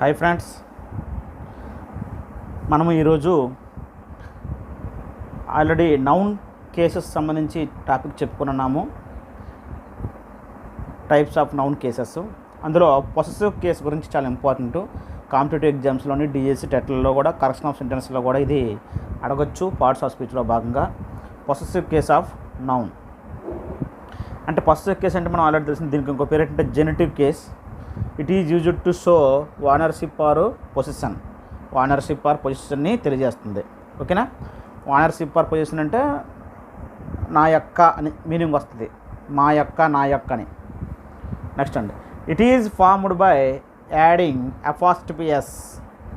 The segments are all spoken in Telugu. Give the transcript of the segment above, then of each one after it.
హాయ్ ఫ్రెండ్స్, మనము ఈరోజు ఆల్రెడీ నౌన్ కేసెస్ సంబంధించి టాపిక్ చెప్పుకున్నాము. Types of noun cases. అందులో పొసెసివ్ కేస్ గురించి చాలా ఇంపార్టెంట్. కాంపిటేటివ్ ఎగ్జామ్స్లోని డిఎస్సి టెట్లలో కూడా కరెక్షన్ ఆఫ్ సెంటెన్స్లో కూడా ఇది అడగొచ్చు. పార్ట్స్ ఆఫ్ స్పీచ్లో భాగంగా పొసెసివ్ కేస్ ఆఫ్ నౌన్ అంటే పొసెసివ్ కేస్ అంటే మనం ఆల్రెడీ తెలిసింది. దీనికి ఇంకో పేరు ఏంటంటే genitive case. It is used to show ownership or possession. Ownership or పొజిషన్ని తెలియజేస్తుంది. ఓకేనా? ఓనర్షిప్ ఆర్ పొజిషన్ అంటే నా యొక్క అని మీనింగ్ వస్తుంది. మా యొక్క, నా యొక్క అని. నెక్స్ట్ అండి, it is formed by adding apostrophe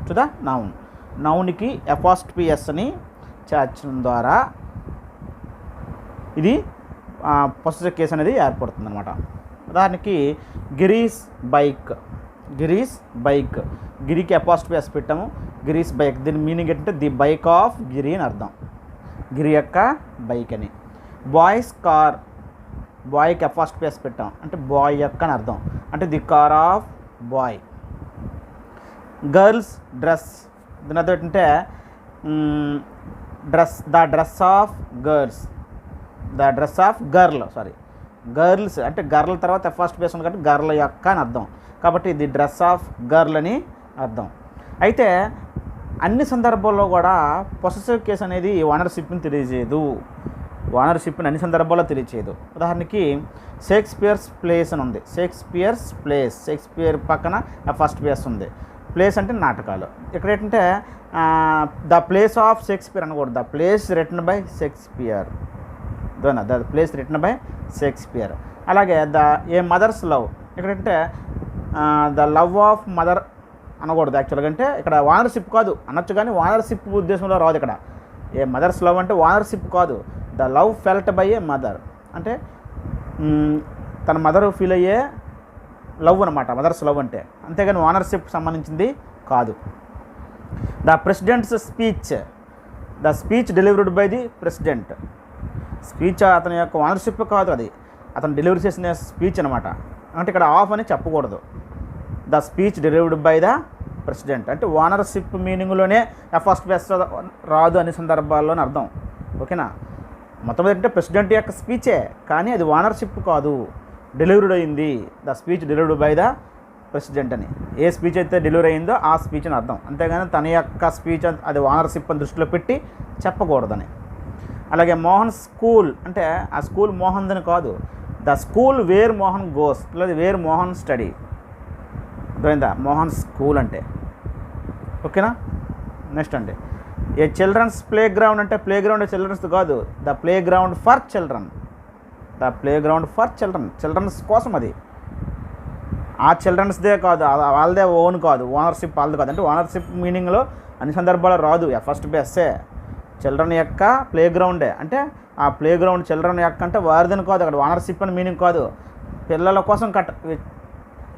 to the noun. నౌన్కి అపాస్ట్రఫీ అని చేర్చడం ద్వారా ఇది పొసెసివ్ కేస్ అనేది ఏర్పడుతుంది అనమాట. ఉదాహరణకి గిరీస్ బైక్. గిరికి అపాస్ట్రఫీ పెట్టాము. గిరీస్ బైక్, దీని మీనింగ్ ఏంటంటే ది బైక్ ఆఫ్ గిరి అని అర్థం. గిరి యొక్క బైక్ అని. బాయ్స్ కార్, బాయ్కి అపాస్ట్రఫీ పెట్టాం అంటే బాయ్ యొక్క అని అర్థం, అంటే the car of boy. Girls dress, దీని అర్థం ఏంటంటే the dress of girls. Girls అంటే గర్ల్ తర్వాత ఫస్ట్ బేస్ ఉంది కాబట్టి గర్ల్ యొక్క అని అర్థం, కాబట్టి ఇది డ్రెస్ ఆఫ్ గర్ల్ అని అర్థం. అయితే అన్ని సందర్భాల్లో కూడా పొసెసివ్ కేస్ అనేది ఓనర్షిప్ని తెలియజేయదు. ఓనర్షిప్ని అన్ని సందర్భాల్లో తెలియజేయదు. ఉదాహరణకి షేక్స్పియర్స్ ప్లేస్ అని ఉంది. షేక్స్పియర్ పక్కన ఫస్ట్ బేస్ ఉంది. ప్లేస్ అంటే నాటకాలు. ఇక్కడ ఏంటంటే ద ప్లేస్ ఆఫ్ షేక్స్పియర్ అనకూడదు. The plays written by Shakespeare. The plays written by Shakespeare. అలాగే ఏ మదర్స్ లవ్, ఇక్కడంటే ద లవ్ ఆఫ్ మదర్ అనకూడదు. యాక్చువల్గా అంటే ఇక్కడ ఓనర్షిప్ కాదు అనొచ్చు, కానీ ఓనర్షిప్ ఉద్దేశంలో రాదు. ఇక్కడ ఏ మదర్స్ లవ్ అంటే ఓనర్షిప్ కాదు. The love felt by a mother అంటే తన మదర్ ఫీల్ అయ్యే లవ్ అనమాట మదర్స్ లవ్ అంటే, అంతేగాని ఓనర్షిప్ సంబంధించింది కాదు. The president's speech, the speech delivered by the president. Speech అతని యొక్క ఓనర్షిప్ కాదు, అది అతను డెలివరీ చేసిన స్పీచ్ అనమాట. అంటే ఇక్కడ ఆఫ్ అని చెప్పకూడదు. The speech delivered by the president అంటే ఓనర్షిప్ మీనింగ్లోనే ఫస్ట్ బెస్ట్ రాదు అనే సందర్భాల్లోనే అర్థం. ఓకేనా? మొత్తం ఏంటంటే ప్రెసిడెంట్ యొక్క స్పీచే, కానీ అది ఓనర్షిప్ కాదు, డెలివర్డ్ అయింది. The speech delivered by the president అని. ఏ స్పీచ్ అయితే డెలివరీ అయిందో ఆ స్పీచ్ అని అర్థం, అంతేగాని తన యొక్క స్పీచ్ అది ఓనర్షిప్ అని దృష్టిలో పెట్టి చెప్పకూడదని. అలాగే మోహన్ స్కూల్ అంటే ఆ స్కూల్ మోహన్దని కాదు. The school where Mohan goes లేదా వేర్ మోహన్ స్టడీ. అర్థమైందా? మోహన్ స్కూల్ అంటే. ఓకేనా? నెక్స్ట్ అండి, ఏ చిల్డ్రన్స్ ప్లే గ్రౌండ్ అంటే ప్లే గ్రౌండ్ చిల్డ్రన్స్ కాదు. The playground for children. Children's కోసం అది. ఆ చిల్డ్రన్స్దే కాదు, వాళ్ళదే ఓన్ కాదు, ఓనర్షిప్ వాళ్ళది కాదు. అంటే ఓనర్షిప్ మీనింగ్లో అన్ని సందర్భాల్లో రాదు. ఫస్ట్ బేసే చిల్డ్రన్ యొక్క ప్లే గ్రౌండే, అంటే ఆ ప్లే గ్రౌండ్ చిల్డ్రన్ యొక్క అంటే వారిదని కాదు. అక్కడ ఓనర్షిప్ అని మీనింగ్ కాదు.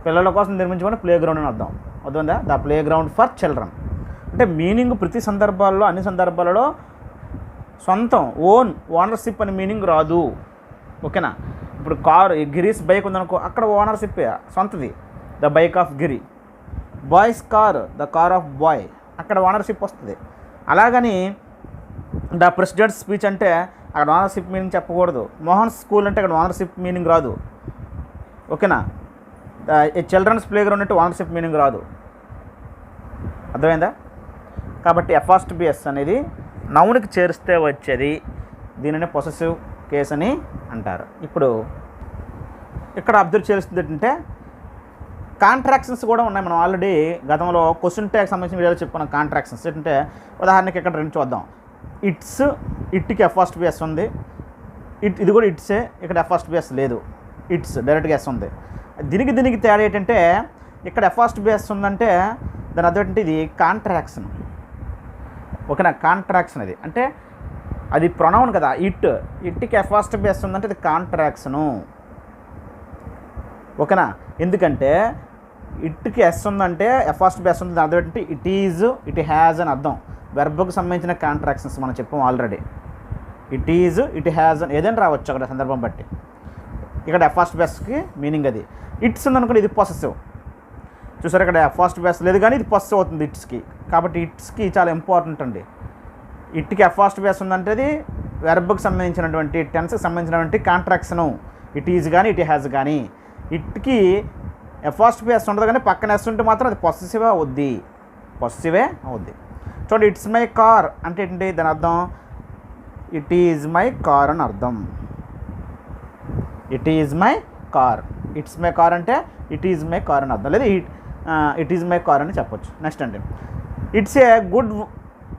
పిల్లల కోసం నిర్మించుకుని ప్లే గ్రౌండ్ అని అర్థం. అవుతుందా? The playground for children అంటే మీనింగ్ ప్రతి సందర్భాల్లో అన్ని సందర్భాలలో సొంతం ఓనర్షిప్ అని మీనింగ్ రాదు. ఓకేనా? ఇప్పుడు కారు గిరీస్ బైక్ ఉందనుకో, అక్కడ ఓనర్షిప్ సొంతది, the bike of Giri. Boy's car, the car of boy, అక్కడ ఓనర్షిప్ వస్తుంది. అలాగని ద ప్రెసిడెంట్ స్పీచ్ అంటే అక్కడ ఓనర్షిప్ మీనింగ్ చెప్పకూడదు. మోహన్ స్కూల్ అంటే అక్కడ ఓనర్షిప్ మీనింగ్ రాదు. ఓకేనా? చిల్డ్రన్స్ ప్లే గ్రౌండ్ అంటే ఓనర్షిప్ మీనింగ్ రాదు. అర్థమైందా? కాబట్టి ఎఫాస్ట్బిఎస్ అనేది నౌన్కి చేరిస్తే వచ్చేది. దీనిని పొసెసివ్ కేస్ అని అంటారు. ఇప్పుడు ఇక్కడ అబ్జర్వ్ చేస్తుంది ఏంటంటే కాంట్రాక్షన్స్ కూడా ఉన్నాయి. మనం ఆల్రెడీ గతంలో క్వశ్చన్ ట్యాగ్ సంబంధించిన వీడియోలో చెప్పుకున్నాం. కాంట్రాక్షన్స్ ఏంటంటే ఉదాహరణకి ఇక్కడ రెండు చూద్దాం. ఇట్కి ఎఫాస్ట్బిఎస్ ఉంది. ఇది కూడా ఇట్సే, ఇక్కడ ఎఫాస్ట్బిఎస్ లేదు. ఇట్స్ డైరెక్ట్గా ఎస్ ఉంది. దీనికి తేడా ఏంటంటే ఇక్కడ ఎఫాస్ట్బిఎస్ ఉందంటే దాని అర్థం ఏంటంటే ఇది కాంట్రాక్షన్. ఓకేనా? కాంట్రాక్షన్ అది అంటే అది ప్రొనౌన్ కదా. ఇట్కి ఎఫాస్ట్బిఎస్ ఉందంటే ఇది కాంట్రాక్షను. ఓకేనా? ఎందుకంటే ఇట్కి ఎస్ ఉందంటే ఎఫాస్ట్బిఎస్ ఉంది, దాని అర్థం ఏంటంటే ఇట్ ఈజ్, ఇట్ హ్యాజ్ అని అర్థం. వెర్బ్కి సంబంధించిన కాంట్రాక్షన్స్ మనం చెప్పాం already. It is, it has అని ఏదైనా రావచ్చు అక్కడ సందర్భం బట్టి. ఇక్కడ ఫస్ట్ బెస్ట్కి మీనింగ్ అది. ఇట్స్ ఉందనుకోండి, ఇది పొసెసివ్. చూసారు ఇక్కడ ఫస్ట్ బేస్ లేదు కానీ ఇది పొస్సెసివ్ అవుతుంది ఇట్స్కి. కాబట్టి ఇట్స్కి చాలా ఇంపార్టెంట్ అండి. ఇట్కి ఫస్ట్ బేస్ ఉందంటే అది వెర్బ్కి సంబంధించినటువంటి టెన్స్కి సంబంధించినటువంటి కాంట్రాక్షను. ఇట్ ఈజ్ కానీ ఇట్ హ్యాజ్ కానీ. ఇట్కి ఫస్ట్ బేస్ ఉండదు కానీ పక్కన ఎస్ ఉంటే మాత్రం అది పొస్సెసివే అవుద్ది. చూడండి, ఇట్స్ మై కార్ అంటే ఏంటి దాని అర్థం? ఇట్ ఈజ్ మై కార్ అని అర్థం. It is my car. It's my car అంటే ఇట్ ఈజ్ మై కార్ అని అర్థం, లేదా ఇట్ ఈజ్ మై కార్ అని చెప్పొచ్చు. నెక్స్ట్ అండి, it's a good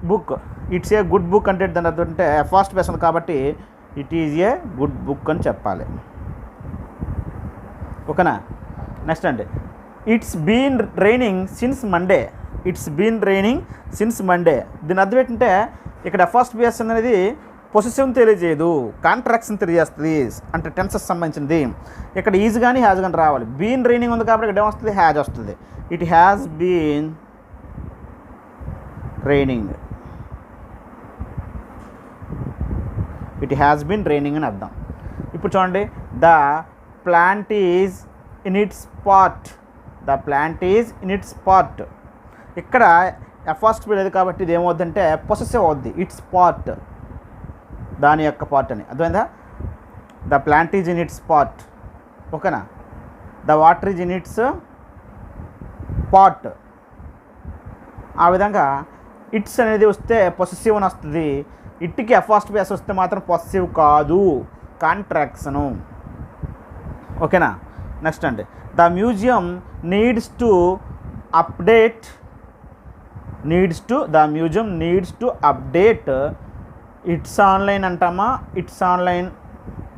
book. It's a good book అంటే దాని అర్థం అంటే ఫస్ట్ బేస్ ఉంది కాబట్టి it is a good book అని చెప్పాలి. ఓకేనా? నెక్స్ట్ అండి, it's been raining since Monday. It's been raining since Monday. దీని అర్థం ఏంటంటే ఇక్కడ ఫస్ట్ బేస్ అనేది పొసెసివ్ని తెలియజేయదు, కాంట్రాక్షన్ తెలియజేస్తుంది, అంటే టెన్సెస్ సంబంధించింది. ఇక్కడ ఈజ్ కానీ హ్యాజ్ కానీ రావాలి. బీన్ రైనింగ్ ఉంది కాబట్టి ఇక్కడ ఏమొస్తుంది? హ్యాజ్ వస్తుంది. It has been raining. It has been raining అని అర్థం. ఇప్పుడు చూడండి, the plant is in its part. The plant is in its part. ఇక్కడ ఫస్ట్ లేదు కాబట్టి ఇది ఏమవుద్దంటే పొసెసివ్ అవుద్ది. ఇట్స్ పార్ట్, దాని యొక్క పార్ట్ అని అర్థమైందా? The plant is in its part. ఓకేనా? The water is in its pot. ఆ విధంగా ఇట్స్ అనేది వస్తే పొసెసివ్ అని వస్తుంది. ఇట్కి ఫస్ట్ బేస్ వస్తే మాత్రం పొసెసివ్ కాదు, కాంట్రాక్షను. ఓకేనా? నెక్స్ట్ అండి, the museum needs to update. The museum needs to update its online అంటామా, ఇట్స్ ఆన్లైన్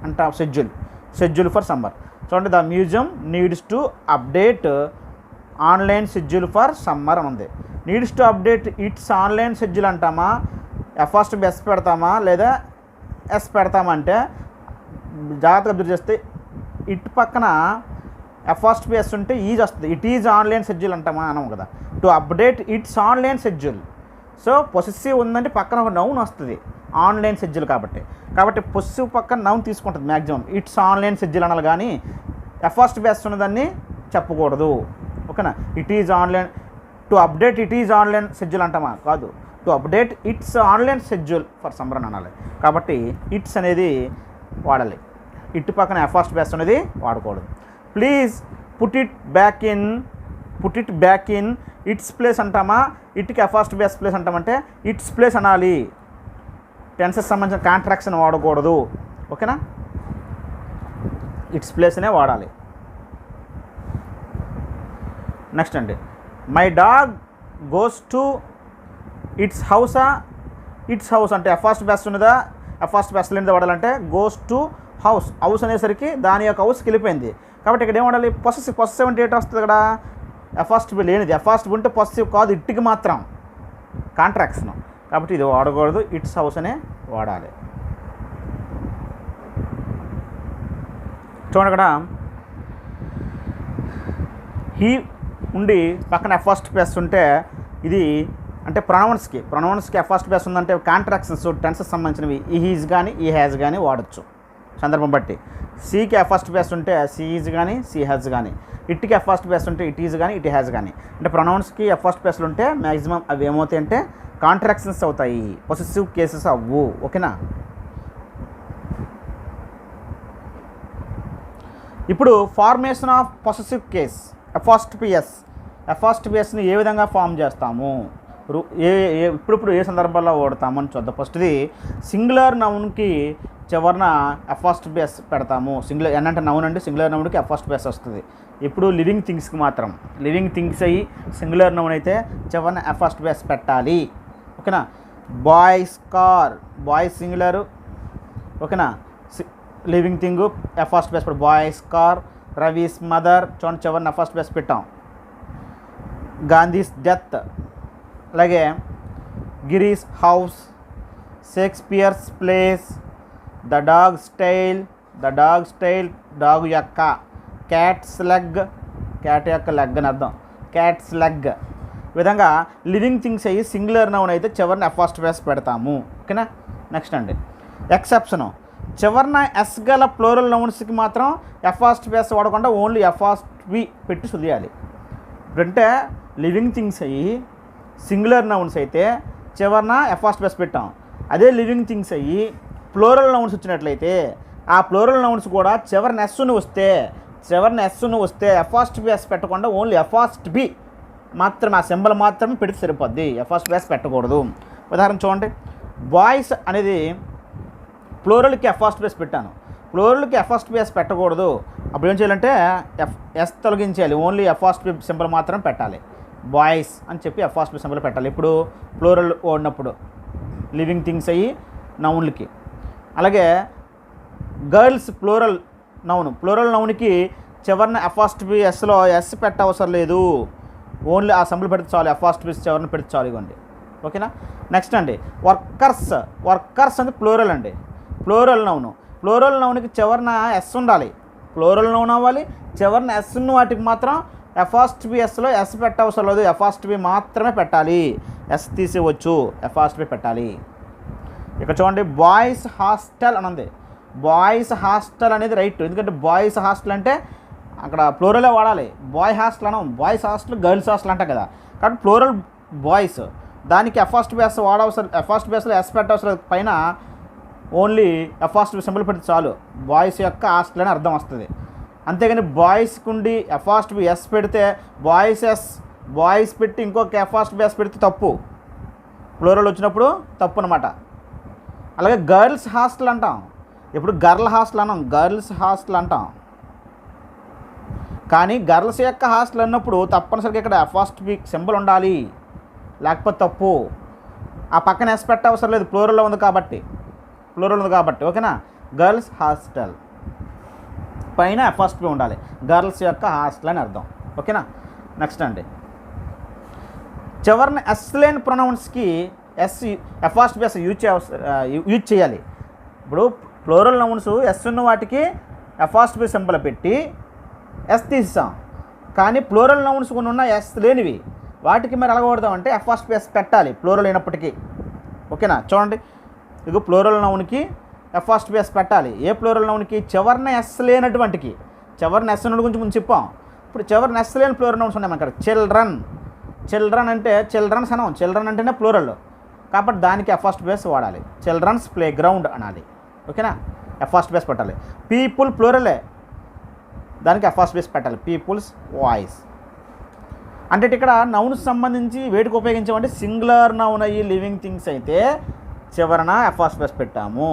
అంటాం షెడ్యూల్ ఫర్ సమ్మర్. చూడండి, the museum needs to update online schedule for summer అని ఉంది. Needs to update its online schedule అంటామా, ఫస్ట్ బెస్ పెడతామా లేదా ఎస్ పెడతామా అంటే జాగ్రత్తగా అబ్జర్వ్ చేస్తే ఇట్ పక్కన ఫస్ట్ బేస్ ఉంటే ఈజ్ వస్తుంది. ఇట్ ఈజ్ ఆన్లైన్ షెడ్యూల్ అంటామా అనం కదా. To update its online schedule. So possessive ఉందంటే పక్కన ఒక నౌన్ వస్తుంది, ఆన్లైన్ షెడ్యూల్ కాబట్టి పొసెసివ్ పక్కన నౌన్ తీసుకుంటుంది మ్యాక్సిమం. ఇట్స్ ఆన్లైన్ షెడ్యూల్ అనాలి కానీ ఫస్ట్ బేస్ ఉన్నదాన్ని చెప్పకూడదు. ఓకేనా? It is online. To update it is online schedule అంటామా? కాదు, to update its online schedule for summer అని అనాలి. కాబట్టి ఇట్స్ అనేది వాడాలి. ఇటు పక్కన ఫస్ట్ బేస్ అనేది వాడకూడదు. Please put it back in its place అంటామా, ఇట్కి ఫస్ట్ బేస్ ప్లేస్ అంటామంటే ఇట్స్ ప్లేస్ అనాలి. టెన్సెస్ సంబంధించిన కాంట్రాక్షన్ వాడకూడదు. ఓకేనా? ఇట్స్ ప్లేస్ అనే వాడాలి. నెక్స్ట్ అండి, my dog goes to its హౌసా. ఇట్స్ హౌస్ అంటే ఫస్ట్ బేస్ ఉన్నదా, ఫస్ట్ బేస్ లేనిదా వాడాలంటే గోస్ టు హౌస్ అనేసరికి దాని యొక్క హౌస్కి వెళ్ళిపోయింది కాబట్టి ఇక్కడ ఏం వాడాలి? పొసెసివ్ అంటే ఏంటి వస్తుంది? ఇక్కడ ఫస్ట్ లేనిది. ఫస్ట్ ఉంటే పొసెసివ్ కాదు, ఇట్కి మాత్రం కాంట్రాక్షన్. కాబట్టి ఇది వాడకూడదు, ఇట్స్ హౌస్ అనే వాడాలి. చూడండి, ఇక్కడ హీ ఉండి పక్కన ఫస్ట్ బేస్ ఉంటే ఇది అంటే ప్రొనౌన్స్కి ఫస్ట్ బేస్ ఉందంటే కాంట్రాక్షన్స్ టెన్సెస్ సంబంధించినవి ఈ హీజ్ కానీ ఈ హ్యాజ్ కానీ వాడచ్చు సందర్భం బట్టి. సీకి ఫస్ట్ బేస్ ఉంటే సీ ఈజ్ కానీ సీ హ్యాజ్ కానీ, ఇట్కి ఫస్ట్ బేస్ ఉంటే ఇట్ ఈజ్ కానీ ఇట్ హ్యాజ్ కానీ. అంటే ప్రొనౌన్స్కి ఫస్ట్ బేస్లు ఉంటే మ్యాక్సిమం అవి ఏమవుతాయి అంటే కాంట్రాక్షన్స్ అవుతాయి, పొసెసివ్ కేసెస్ అవ్వు. ఓకేనా? ఇప్పుడు formation of possessive case apostrophe బేస్ని ఏ విధంగా ఫామ్ చేస్తాము, ఇప్పుడు ఏ సందర్భాల్లో వాడతాము అని చూద్దాం. ఫస్ట్ది సింగులర్ నౌన్కి చివరన ఫస్ట్ బేస్ పెడతాము. సింగులర్ అంటే నౌన్ అంటే సింగులర్ నౌన్కి ఫస్ట్ బేస్ వస్తుంది. ఇప్పుడు లివింగ్ థింగ్స్కి మాత్రం లివింగ్ థింగ్స్ అయ్యి సింగులర్ నౌన్ అయితే చివరన ఫస్ట్ బేస్ పెట్టాలి. ఓకేనా? Boy's car, boy's singular. ఓకేనా? లివింగ్ థింగ్ ఫస్ట్ బేస్ పెట్టాం. Boy's car. రవీస్ మదర్ చూడండి చివరన ఫస్ట్ బేస్ పెట్టాం. గాంధీస్ డెత్, అలాగే Giri's house, Shakespeare's plays, the dog's tail dog యొక్క, క్యాట్స్ లెగ్ క్యాట్ యొక్క లెగ్ అని అర్థం, క్యాట్స్ లెగ్. ఈ విధంగా లివింగ్ థింగ్స్ అయ్యి సింగులర్ నౌన్ అయితే చివరిన ఫస్ట్ బేస్ పెడతాము. ఓకేనా? నెక్స్ట్ అండి, ఎక్సెప్షను చివరిన ఎస్ గల ప్లోరల్ నౌన్స్కి మాత్రం ఫస్ట్ బేస్ వాడకుండా ఓన్లీ ఫస్ట్ వి పెట్టి సులియాలి. ఇప్పుడంటే లివింగ్ థింగ్స్ అయ్యి సింగులర్ నౌన్స్ అయితే చివరన ఎఫాస్ట్ బేస్ పెట్టాం. అదే లివింగ్ థింగ్స్ అయ్యి ప్లూరల్ నౌన్స్ వచ్చినట్లయితే ఆ ప్లూరల్ నౌన్స్ కూడా చివరిన ఎస్ను వస్తే ఎఫాస్ట్ బేస్ పెట్టకుండా ఓన్లీ ఎఫాస్ట్ బి మాత్రమే, ఆ సింబల్ మాత్రమే పెడితే సరిపోద్ది, ఎఫాస్ట్ బేస్ పెట్టకూడదు. ఉదాహరణ చూడండి, బాయ్స్ అనేది ప్లూరల్కి ఎఫాస్ట్ బేస్ పెట్టాను, ప్లూరల్కి ఎఫాస్ట్ బేస్ పెట్టకూడదు. అప్పుడు ఏం చేయాలంటే ఎస్ తొలగించేయాలి, ఓన్లీ ఎఫాస్ట్ బి సింబల్ మాత్రం పెట్టాలి. బాయ్స్ అని చెప్పి ఎఫాస్ట్ బి సింబల్ పెట్టాలి ఇప్పుడు ప్లూరల్ వాడినప్పుడు లివింగ్ థింగ్స్ అయ్యి నౌన్లకి. అలాగే గర్ల్స్ ప్లూరల్ నౌన్కి చివరిన ఎఫాస్ట్ బి ఎస్లో ఎస్ పెట్టవసరం లేదు, ఓన్లీ ఆ సింబల్ పెడితే చాలు, ఎఫాస్ట్ బి చివరిన పెడితే చాలు. ఇవ్వండి, ఓకేనా. నెక్స్ట్ అండి వర్కర్స్ అంటే ప్లూరల్ అండి, ప్లూరల్ నౌన్కి చివరిన ఎస్ ఉండాలి, ప్లూరల్ నౌన్ అవ్వాలి, చివరిన ఎస్ ఉన్న వాటికి మాత్రం ఎఫాస్ట్ బి ఎస్లో ఎస్ పెట్టవసరం లేదు, ఎఫాస్ట్ బి మాత్రమే పెట్టాలి, ఎస్ తీసేవచ్చు, ఎఫాస్ట్ బి పెట్టాలి. ఇక్కడ చూడండి, బాయ్స్ హాస్టల్ అని ఉంది. బాయ్స్ హాస్టల్ అనేది రైట్, ఎందుకంటే బాయ్స్ హాస్టల్ అంటే అక్కడ ప్లూరలే వాడాలి, బాయ్ హాస్టల్ అనం, బాయ్స్ హాస్టల్ గర్ల్స్ హాస్టల్ అంటాం కదా, కాబట్టి ప్లూరల్ బాయ్స్, దానికి ఎఫాస్ట్ బి ఎస్ వాడవసరం, ఎఫాస్ట్ బి ఎస్లో ఎస్ పెట్టవసరం, పైన ఓన్లీ ఎఫాస్ట్ బి సింబల్ పెడితే చాలు, బాయ్స్ యొక్క హాస్టల్ అని అర్థం వస్తుంది. అంతేగాని బాయ్స్కి ఉండి ఎఫాస్ట్ బి ఎస్ పెడితే బాయ్స్ పెట్టి ఇంకొక ఎఫాస్ట్ బి ఎస్ పెడితే తప్పు, ప్లూరల్ వచ్చినప్పుడు తప్పు అనమాట. అలాగే గర్ల్స్ హాస్టల్ అంటాం, ఇప్పుడు గర్ల్ హాస్టల్ అన్నాం, గర్ల్స్ హాస్టల్ అంటాం, కానీ గర్ల్స్ యొక్క హాస్టల్ అన్నప్పుడు తప్పనిసరిగా ఇక్కడ ఎఫాస్ట్ బి సింబల్ ఉండాలి, లేకపోతే తప్పు. ఆ పక్కన ఎస్ పెట్ట అవసరం లేదు, ప్లూరల్లో ఉంది కాబట్టి, ఓకేనా. గర్ల్స్ హాస్టల్ పైన ఎఫాస్ట్ బి ఉండాలి, గర్ల్స్ యొక్క హాస్టల్ అని అర్థం, ఓకేనా. నెక్స్ట్ అండి, చివరిన ఎస్ లేని ప్రొనౌన్స్కి ఎఫాస్ట్ బి ఎస్ యూజ్ చేయాలి. ఇప్పుడు ప్లూరల్ నౌన్స్ ఎస్ ఉన్న వాటికి ఎఫాస్ట్ బి సింబల్ పెట్టి ఎస్ తీసాం, కానీ ప్లూరల్ నౌన్స్ కొన్ని ఉన్న ఎస్ లేనివి వాటికి మరి ఎలా కొడదామంటే ఎఫాస్ట్ బి ఎస్ పెట్టాలి, ప్లూరల్ అయినప్పటికీ, ఓకేనా. చూడండి, ఇక ప్లూరల్ నౌన్కి ఎఫాస్ట్ బి ఎస్ పెట్టాలి. ఏ ప్లూరల్ నౌన్కి? చివరిన ఎస్ లేనటువంటికి. చివరిన ఎస్ ఉన్న గురించి ముందు చెప్పాం, ఇప్పుడు చివరిన ఎస్ లేని ప్లూరల్ నౌన్స్ ఉన్నాయి మనకి. చిల్డ్రన్ అంటే చిల్డ్రన్స్ అనం, చిల్డ్రన్ అంటేనే ప్లూరల్, కాబట్టి దానికి ఎఫాస్ట్ బి ఎస్ వాడాలి, చిల్డ్రన్స్ ప్లే గ్రౌండ్ అనాలి, ఓకేనా. ఎఫాస్ట్ బి ఎస్ పెట్టాలి. పీపుల్ ప్లూరలే, దానికి ఎఫాస్ట్ బి ఎస్ పెట్టాలి, పీపుల్స్ వాయిస్. అంటే ఇక్కడ నౌన్స్ సంబంధించి వేటికి ఉపయోగించామంటే సింగులర్ నౌన్ అయ్యి లివింగ్ థింగ్స్ అయితే చివరన ఎఫాస్ట్ బి ఎస్ పెట్టాము.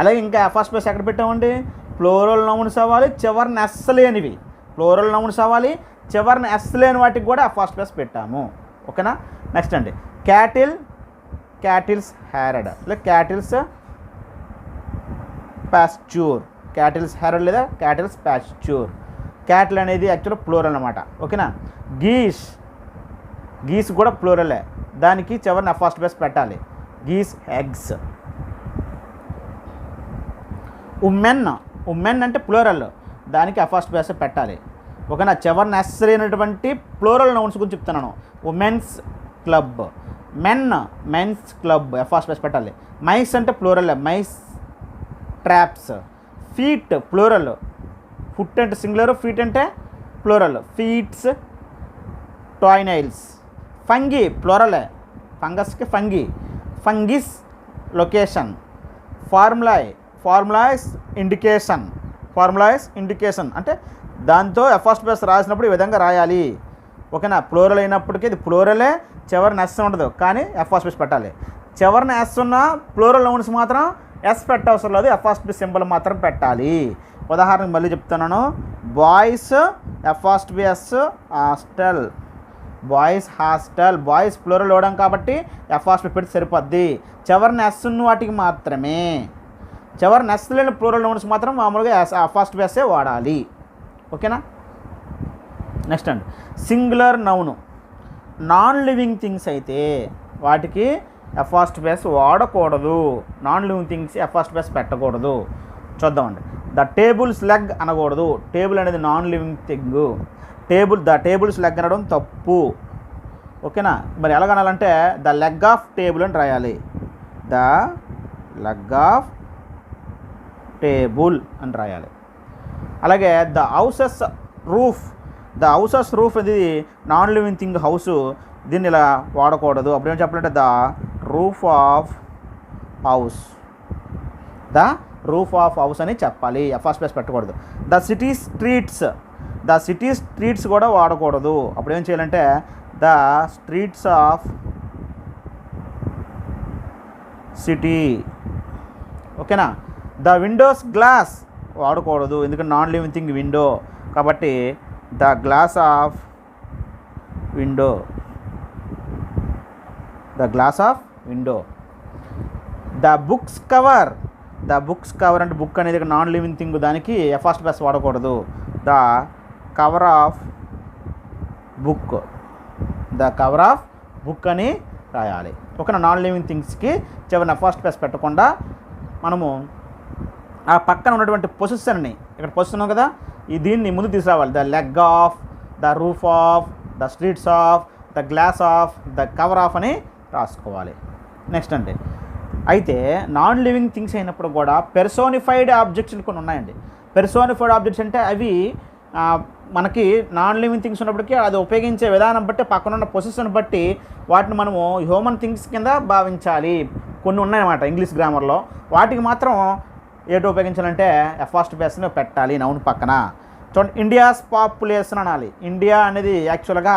అలాగే ఇంకా ఎఫాస్ట్ బి ఎస్ ఎక్కడ పెట్టామండి? ప్లూరల్ నౌన్స్ అవ్వాలి, చివరిన ఎస్ లేనివి, ప్లూరల్ నౌన్స్ అవ్వాలి, చివరిన ఎస్ లేని వాటికి కూడా ఎఫాస్ట్ బి ఎస్ పెట్టాము, ఓకేనా. నెక్స్ట్ అండి, క్యాటిల్స్ హ్యారెడ్, లేదా క్యాటిల్స్ పాస్చ్యూర్, క్యాటిల్స్ హ్యారెడ్ లేదా క్యాటిల్స్ పాస్చ్యూర్. క్యాటిల్ అనేది యాక్చువల్ ప్లూరల్ అనమాట, ఓకేనా. గీస్ కూడా ప్లూరలే, దానికి చివరిన ఎఫాస్ట్ బి ఎస్ పెట్టాలి, గీస్ ఎగ్స్. ఉమెన్ అంటే ప్లూరల్, దానికి ఎఫాస్ట్ బి ఎస్ పెట్టాలి, ఓకేనా. చివరిన ఎస్ లేనటువంటి ప్లూరల్ నౌన్స్ గురించి చెప్తున్నాను. Women's club, men's club, apostrophe S పెట్టాలి. మైస్ అంటే plural, mice traps. Feet plural, foot అంటే సింగులర్, ఫీట్ అంటే plural, feet's toe nails. Fungi ప్లూరలే, ఫంగస్కి ఫంగిస్ లొకేషన్. ఫార్ములాయిస్ ఇండికేషన్ అంటే దాంతో ఎఫాస్ట్ బి ఎస్ రాసినప్పుడు ఈ విధంగా రాయాలి, ఓకేనా. ప్లూరల్ అయినప్పటికీ ఇది ప్లూరలే, చివరిన ఎస్ ఉండదు, కానీ ఎఫాస్ట్ బి ఎస్ పెట్టాలి. చివరిన ఎస్ ఉన్న ప్లూరల్ నౌన్స్ మాత్రం ఎస్ పెట్టవసరం లేదు, ఎఫాస్ట్ బి సింబల్ మాత్రం పెట్టాలి. ఉదాహరణకు మళ్ళీ చెప్తున్నాను, boys apostrophe S hostel, boys hostel, boys plural ఇవ్వడం కాబట్టి ఎఫాస్ట్ బి పెడితే సరిపోద్ది. చివరిన ఎస్ ఉన్న వాటికి మాత్రమే, చివరిన ఎస్ లేని ప్లూరల్ నౌన్స్ మాత్రం మామూలుగా ఎఫాస్ట్ బి ఎస్ఏ వాడాలి, ఓకేనా. నెక్స్ట్ అండి, singular noun non living things అయితే వాటికి ఎఫాస్ట్ బి ఎస్ వాడకూడదు, non living things apostrophe S పెట్టకూడదు. చూద్దామండి, ద టేబుల్స్ లెగ్ అనకూడదు, టేబుల్ అనేది non living thing, the table's leg అనడం తప్పు, ఓకేనా. మరి ఎలాగనాలంటే ద లెగ్ ఆఫ్ టేబుల్ అని రాయాలి, ద లెగ్ ఆఫ్ టేబుల్ అని రాయాలి. అలాగే the house's roof, the house's roof ఇది నాన్ లివింగ్ థింగ్ హౌస్, దీన్ని ఇలా వాడకూడదు. అప్పుడు ఏం చెప్పాలంటే the roof of house, the roof of house అని చెప్పాలి, ఫస్ట్ ప్లేస్ పెట్టకూడదు. The city streets, the city streets కూడా వాడకూడదు. అప్పుడు ఏం చేయాలంటే ద స్ట్రీట్స్ ఆఫ్ సిటీ. ఓకేనా. ద విండోస్ గ్లాస్ వాడకూడదు, ఎందుకంటే నాన్ లివింగ్ థింగ్ విండో కాబట్టి the glass of window, the glass of window. The books cover, the books cover అంటే బుక్ అనేది నాన్ లివింగ్ థింగ్, దానికి ఫస్ట్ ప్లస్ వాడకూడదు. The cover of book, the cover of book అని రాయాలి. ఓకేనా. నాన్ లివింగ్ థింగ్స్కి చివరిన ఫస్ట్ ప్లస్ పెట్టకుండా మనము ఆ పక్కన ఉన్నటువంటి పొజిషన్ని, ఇక్కడ పొజిషన్ కదా, దీన్ని ముందు తీసుకురావాలి. The leg of, the roof of, the streets of, the glass of, the cover of అని రాసుకోవాలి. నెక్స్ట్ అంటే అయితే నాన్ లివింగ్ థింగ్స్ అయినప్పుడు కూడా పెర్సోనిఫైడ్ ఆబ్జెక్ట్స్ కొన్ని ఉన్నాయండి. పెర్సోనిఫైడ్ ఆబ్జెక్ట్స్ అంటే అవి మనకి నాన్ లివింగ్ థింగ్స్ ఉన్నప్పటికీ అది ఉపయోగించే విధానం బట్టి, పక్కన ఉన్న పొజిషన్ బట్టి వాటిని మనము హ్యూమన్ థింగ్స్ కింద భావించాలి. కొన్ని ఉన్నాయన్నమాట ఇంగ్లీష్ గ్రామర్లో, వాటికి మాత్రం ఏటి ఉపయోగించాలంటే ఫస్ట్ బేస్ని పెట్టాలి నౌన్ పక్కన. చూడండి, ఇండియాస్ పాపులేషన్ అనాలి. ఇండియా అనేది యాక్చువల్గా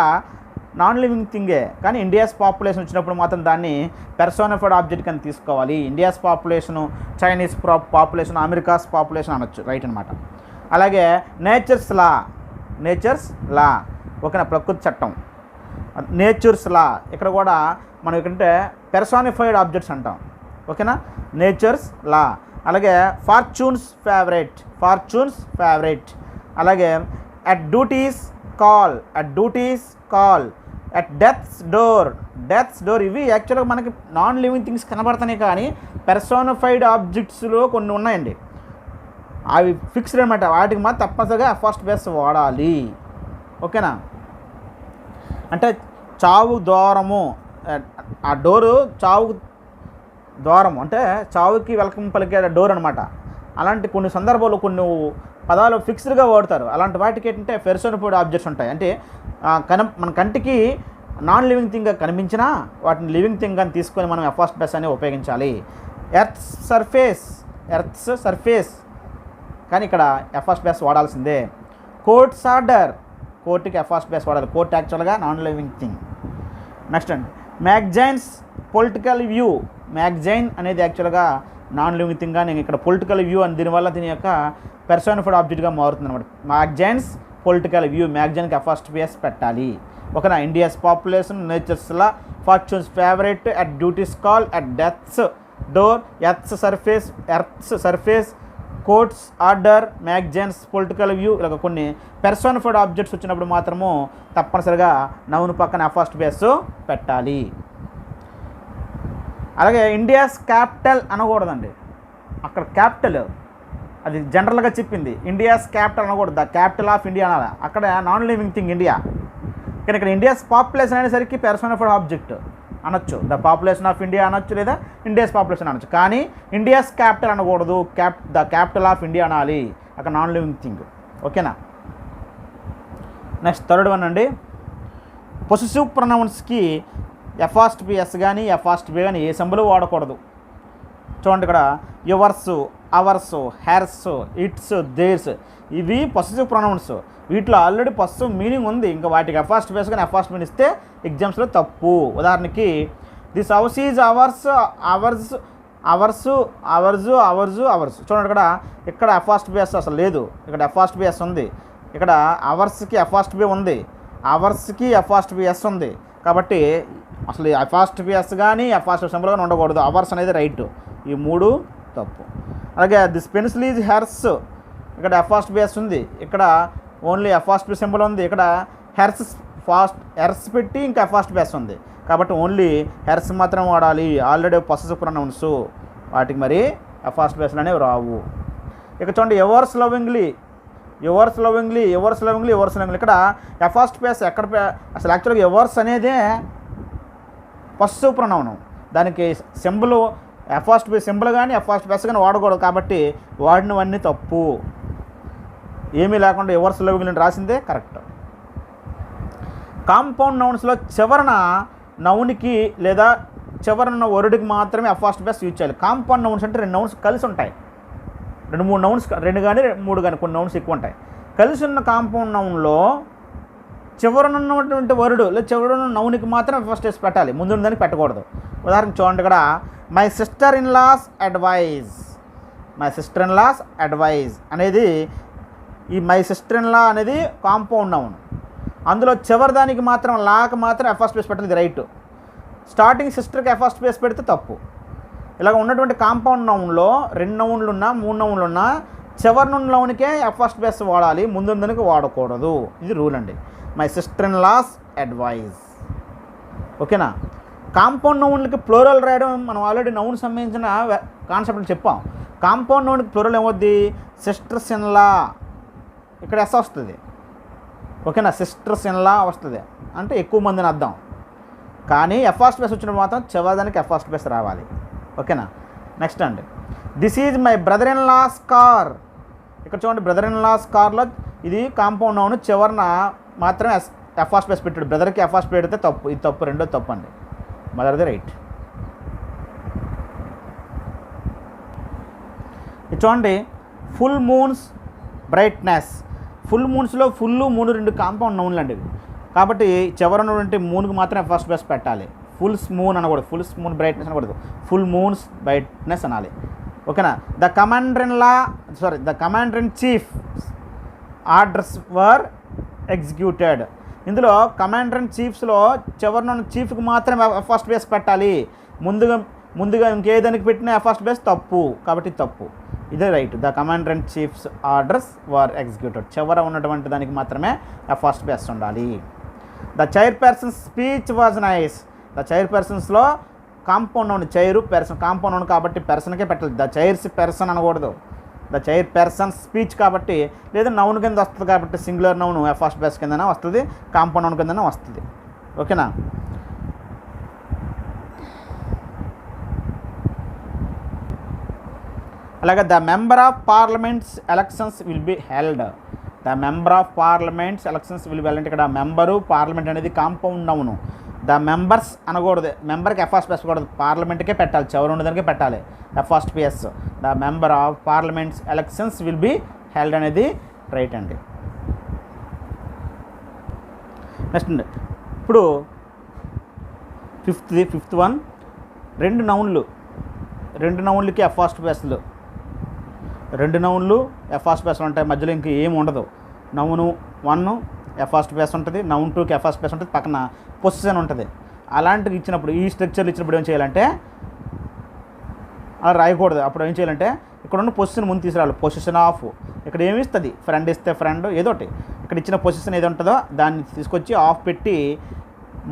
నాన్ లివింగ్ థింగే, కానీ ఇండియాస్ పాపులేషన్ వచ్చినప్పుడు మాత్రం దాన్ని పెర్సోనిఫైడ్ ఆబ్జెక్ట్ కింద తీసుకోవాలి. India's population, Chinese population, America's population అనొచ్చు, రైట్ అనమాట. అలాగే నేచర్స్ లా, నేచర్స్ లా, ఓకేనా, ప్రకృతి చట్టం, నేచర్స్ లా. ఇక్కడ కూడా మనం ఏంటంటే పెర్సోనిఫైడ్ ఆబ్జెక్ట్స్ అంటాం, ఓకేనా, నేచర్స్ లా. అలాగే ఫార్చ్యూన్స్ ఫేవరెట్, ఫార్చ్యూన్స్ ఫేవరెట్. అలాగే at duty's call, at duty's call, at death's door, deaths door. ఇవి యాక్చువల్గా మనకి నాన్ లివింగ్ థింగ్స్ కనబడుతున్నాయి, కానీ పెర్సోనిఫైడ్ ఆబ్జెక్ట్స్లో కొన్ని ఉన్నాయండి, అవి ఫిక్స్డ్ అనమాట. వాటికి మాత్రం తప్పనిసరిగా ఫస్ట్ బేస్ వాడాలి. ఓకేనా. అంటే చావు ద్వారము, ఆ డోరు చావు ద్వారం అంటే చావుకి వెల్కమ్ పలికే డోర్ అనమాట. అలాంటి కొన్ని సందర్భాల్లో కొన్ని పదాలు ఫిక్స్డ్గా వాడతారు. అలాంటి వాటికి ఏంటంటే పెర్సోనిఫైడ్ ఆబ్జెక్ట్స్ ఉంటాయి. అంటే మన కంటికి నాన్ లివింగ్ థింగ్గా కనిపించినా వాటిని లివింగ్ థింగ్ అని తీసుకొని మనం ఫస్ట్ బేస్ అని ఉపయోగించాలి. ఎర్త్ సర్ఫేస్, ఎర్త్స్ సర్ఫేస్, కానీ ఇక్కడ ఫస్ట్ బేస్ వాడాల్సిందే. కోర్ట్స్ ఆర్డర్, కోర్టుకి ఫస్ట్ బేస్ వాడాలి. కోర్ట్ యాక్చువల్గా నాన్ లివింగ్ థింగ్. నెక్స్ట్ అండి మ్యాగజైన్స్ పొలిటికల్ వ్యూ. మ్యాగజైన్ అనేది యాక్చువల్గా నాన్ లివింగ్ థింగ్, కానీ ఇక్కడ పొలిటికల్ వ్యూ అని దీనివల్ల దీని యొక్క పెర్సోనిఫైడ్ ఆబ్జెక్ట్గా మారుతుంది అనమాట. మ్యాగజైన్స్ పొలిటికల్ వ్యూ, మ్యాగజైన్కి ఫస్ట్ బేస్ పెట్టాలి. ఓకేనా. India's population, nature's law, fortune's favourite, at duty's call, at death's door, earth's surface, earth's surface, court's order, magazine's political view. ఇలాగ కొన్ని పెర్సోనిఫైడ్ ఆబ్జెక్ట్స్ వచ్చినప్పుడు మాత్రము తప్పనిసరిగా నౌన్ పక్కన ఫస్ట్ బేస్ పెట్టాలి. అలాగే ఇండియాస్ క్యాపిటల్ అనకూడదండి. అక్కడ క్యాపిటల్ అది జనరల్గా చెప్పింది, ఇండియాస్ క్యాపిటల్ అనకూడదు, ద క్యాపిటల్ ఆఫ్ ఇండియా అనాలి. అక్కడ నాన్ లివింగ్ థింగ్ ఇండియా, కానీ ఇక్కడ ఇండియాస్ పాపులేషన్ అనేసరికి పెర్సోనిఫైడ్ ఆబ్జెక్ట్ అనొచ్చు, ద పాపులేషన్ ఆఫ్ ఇండియా అనొచ్చు, లేదా ఇండియాస్ పాపులేషన్ అనొచ్చు. కానీ ఇండియాస్ క్యాపిటల్ అనకూడదు, ద క్యాపిటల్ ఆఫ్ ఇండియా అనాలి, అక్కడ నాన్ లివింగ్ థింగ్. ఓకేనా. నెక్స్ట్ థర్డ్ వన్ అండి, పొసెసివ్ ప్రొనౌన్స్కి ఫస్ట్ ఎస్ కానీ ఫస్ట్ బి కానీ ఏ సింబల్ వాడకూడదు. చూడండి, ఇక్కడ yours, hours, hertz, it's, there's, ఇవి పొసెసివ్ ప్రొనౌన్స్. వీటిలో ఆల్రెడీ పొసెసివ్ మీనింగ్ ఉంది, ఇంకా వాటికి ఫస్ట్ బేస్ కానీ ఫస్ట్ మీనింగ్ ఇస్తే ఎగ్జామ్స్లో తప్పు. ఉదాహరణకి this house is ours, hours, hours, hours, hours, hours. చూడండి, ఇక్కడ ఫస్ట్ బేస్ అసలు లేదు, ఇక్కడ ఫస్ట్ బేస్ ఉంది. ఇక్కడ అవర్స్కి ఫస్ట్ బి ఉంది, అవర్స్కి ఫస్ట్ బిఎస్ ఉంది. కాబట్టి అసలు ఫస్ట్ బిఎస్ కానీ ఫస్ట్ సింబల్ కానీ ఉండకూడదు. అవర్స్ అనేది రైట్, ఈ మూడు తప్పు. అలాగే దిస్ పెన్సిల్ ఈజ్ హెర్స్, ఇక్కడ ఫస్ట్ బిఎస్ ఉంది, ఇక్కడ ఓన్లీ ఫస్ట్ బి సింబల్ ఉంది. ఇక్కడ హెర్స్ హెర్స్ పెట్టి ఇంకా ఫస్ట్ బిఎస్ ఉంది, కాబట్టి ఓన్లీ హెర్స్ మాత్రం వాడాలి. ఆల్రెడీ పొసెసివ్ ప్రొనౌన్స్, వాటికి మరి ఫస్ట్ బిఎస్లు అనేవి రావు. ఇక చూడండి, ఎవర్స్ లవింగ్లీ, ఎవర్స్ లవింగ్లీ, ఎవర్స్ లవింగ్లీ, ఎవర్స్ లవింగ్లీ. ఇక్కడ ఫస్ట్ ప్లేస్ ఎక్కడ అసలు యాక్చువల్గా ఎవర్స్ అనేదే పొసెసివ్ ప్రొనౌన్, దానికి సింబల్ ఫస్ట్ బి సింబల్ కానీ ఫస్ట్ ప్లేస్ కానీ వాడకూడదు. కాబట్టి వాడినవన్నీ తప్పు, ఏమీ లేకుండా ఎవర్స్ లవింగ్లీ రాసిందే కరెక్ట్. కాంపౌండ్ నౌన్స్లో చివరన నౌన్కి లేదా చివరన వర్డ్కి మాత్రమే ఫస్ట్ బేస్ యూజ్ చేయాలి. కాంపౌండ్ నౌన్స్ అంటే 2 నౌన్స్ కలిసి ఉంటాయి, 2-3 నౌన్స్, 2 కానీ 3 కానీ, కొన్ని నౌన్స్ ఎక్కువ ఉంటాయి. కలిసి ఉన్న కాంపౌండ్ నౌన్లో చివరన ఉన్నటువంటి వర్డ్ లేదా చివరన నౌన్కి మాత్రం ఫస్ట్ బేస్ పెట్టాలి, ముందు దానికి పెట్టకూడదు. ఉదాహరణకు చూడండి ఇక్కడ my sister in law's advice. My sister in law's advice అనేది, ఈ మై సిస్టర్ ఇన్ లా అనేది కాంపౌండ్ నౌన్. అందులో చివరి దానికి మాత్రం లాకి మాత్రం ఫస్ట్ బేస్ పెట్టాలి, ఇది రైట్. స్టార్టింగ్ సిస్టర్కి ఫస్ట్ బేస్ పెడితే తప్పు. ఇలాగ ఉన్నటువంటి కాంపౌండ్ నౌన్లో 2 నౌన్లు ఉన్నా 3 నౌన్లు ఉన్నా చివరి నుండి నౌన్కే ఫస్ట్ బేస్ వాడాలి, ముందు దానికి వాడకూడదు. ఇది రూల్ అండి. My sister in law's advice. ఓకేనా. కాంపౌండ్ నౌన్లకి ప్లూరల్ రాయడం మనం ఆల్రెడీ నౌన్ సంబంధించిన కాన్సెప్ట్లు చెప్పాం. కాంపౌండ్ నౌన్కి ప్లూరల్ ఏమవుద్ది? Sisters in law. ఇక్కడ ఎస్ వస్తుంది. ఓకేనా, సిస్టర్స్ ఇన్ లా వస్తుంది అంటే ఎక్కువ మందిని అర్థం. కానీ ఫస్ట్ బేస్ వచ్చినప్పుడు మాత్రం చివరిదానికి ఫస్ట్ బేస్ రావాలి. ఓకేనా. నెక్స్ట్ అండి, this is my brother in law's car. ఇక్కడ చూడండి, బ్రదర్ ఇన్ లాస్ కార్లో ఇది కాంపౌండ్ నౌన్, చివరిన మాత్రమే ఫస్ట్ బేస్ పెట్టాడు. బ్రదర్కి ఫస్ట్ పెడితే తప్పు, ఇది తప్పు, రెండో తప్పు అండి. మదర్ది రైట్. ఇది చూడండి, ఫుల్ మూన్స్ బ్రైట్నెస్. ఫుల్ మూన్స్లో ఫుల్ మూన్ 2 కాంపౌండ్ నౌన్లు అండి. కాబట్టి చివరన ఉన్నటువంటి మూన్కి మాత్రమే ఫస్ట్ బేస్ పెట్టాలి. ఫుల్ మూన్ అనకూడదు, ఫుల్ మూన్ బ్రైట్నెస్ అనకూడదు, ఫుల్ మూన్స్ బ్రైట్నెస్ అనాలి. ఓకేనా. The commander in chief orders were executed. ఇందులో కమాండర్ ఇన్ చీఫ్స్లో చివరిన ఉన్న చీఫ్కి మాత్రమే ఫస్ట్ బేస్ పెట్టాలి, ముందుగా ఇంకేదానికి పెట్టిన ఫస్ట్ బేస్ తప్పు, కాబట్టి తప్పు. ఇదే right. The commander in chief's orders were executed. చివర ఉన్నటువంటి దానికి మాత్రమే ఫస్ట్ బేస్ ఉండాలి. The chairperson speech was nice. The చైర్పర్సన్స్లో compound noun, chair person compound noun కాబట్టి పర్సన్కే పెట్టాలి. ద చైర్స్ పర్సన్ అనకూడదు. ద చైర్ పర్సన్ స్పీచ్ కాబట్టి, లేదా నౌన్ కింద వస్తుంది కాబట్టి సింగులర్ నౌన్ ఫస్ట్ బేస్ కిందనే వస్తుంది, కాంపౌండ్ నౌన్ కిందనే వస్తుంది. ఓకేనా. అలాగే the member of parliaments elections will be held. The member of parliaments elections will be held అంటే ఇక్కడ మెంబరు పార్లమెంట్ అనేది కాంపౌండ్ నౌను. ద మెంబర్స్ అనకూడదు, మెంబర్కి ఫస్ట్ బేస్ కూడదు, పార్లమెంట్కే పెట్టాలి, చివరి ఉండదానికే పెట్టాలి first base. The member of parliaments elections will be held అనేది రైట్ అండి. నెక్స్ట్ అండి, ఇప్పుడు ఫిఫ్త్ వన్, 2 నౌన్లకి ఫస్ట్ బేస్లు, 2 నౌన్లు ఫస్ట్ బేస్లు ఉంటాయి, మధ్యలో ఇంక ఏమి ఉండదు. నౌను 1 ఫస్ట్ బేస్ ఉంటుంది, నౌన్ 2కి ఫస్ట్ బేస్ ఉంటుంది, పక్కన పొజిషన్ ఉంటుంది. అలాంటివి ఇచ్చినప్పుడు, ఈ స్ట్రక్చర్లు ఇచ్చినప్పుడు ఏం చేయాలంటే అలా రాయకూడదు. అప్పుడు ఏం చేయాలంటే ఇక్కడ ఉన్న పొజిషన్ ముందు తీసుకురావాలి. పొజిషన్ ఆఫ్, ఇక్కడ ఏమి ఇస్తుంది, ఫ్రెండ్ ఇస్తే ఫ్రెండ్ ఏదోటి, ఇక్కడ ఇచ్చిన పొజిషన్ ఏది ఉంటుందో దాన్ని తీసుకొచ్చి ఆఫ్ పెట్టి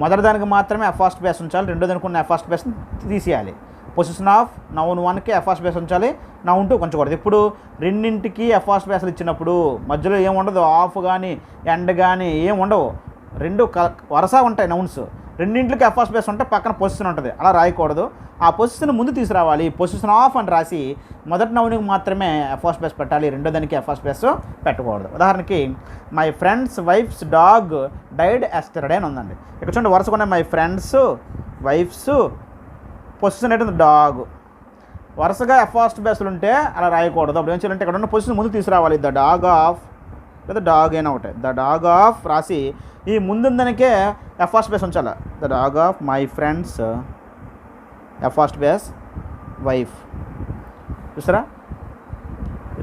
మొదటి దానికి మాత్రమే ఫస్ట్ బేస్ ఉంచాలి, రెండో దానికి ఉన్న ఫస్ట్ బేస్ని తీసేయాలి. పొజిషన్ ఆఫ్ నౌన్ 1కి ఫస్ట్ బేస్ ఉంచాలి, నౌన్ 2 ఉంచకూడదు. ఇప్పుడు రెండింటికి ఫస్ట్ బేస్లు ఇచ్చినప్పుడు మధ్యలో ఏమి ఉండదు, ఆఫ్ కానీ ఎండ్ కానీ ఏమి ఉండవు, 2 వరుస ఉంటాయి నౌన్స్. రెండింటికి ఫస్ట్ బేస్ ఉంటే పక్కన పొజిషన్ ఉంటుంది, అలా రాయకూడదు. ఆ పొజిషన్ ముందు తీసుకురావాలి, పొజిషన్ ఆఫ్ అని రాసి మొదటి నౌన్కి మాత్రమే ఫస్ట్ బేస్ పెట్టాలి, రెండో దానికి ఫస్ట్ బేస్ పెట్టకూడదు. ఉదాహరణకి my friend's wife's dog died yesterday అని ఉందండి. ఇక్కడ చూడండి, వరుసగా ఉన్నాయి మై ఫ్రెండ్స్, వైఫ్స్, పొజిషన్ ఏంటంటే డాగ్. వరుసగా ఫస్ట్ బేస్లు ఉంటే అలా రాయకూడదు. అప్పుడు ఏం చేయాలంటే ఇక్కడ ఉన్న పొజిషన్ ముందు తీసుకురావాలి. ద డాగ్ ఆఫ్ లేదా డాగ్ అయినా ఒకటే, ద డాగ్ ఆఫ్ రాసి ఈ ముందుందనికే ఫస్ట్ బేస్ ఉంచాలి. The dog of my friends first base wife. చూసారా,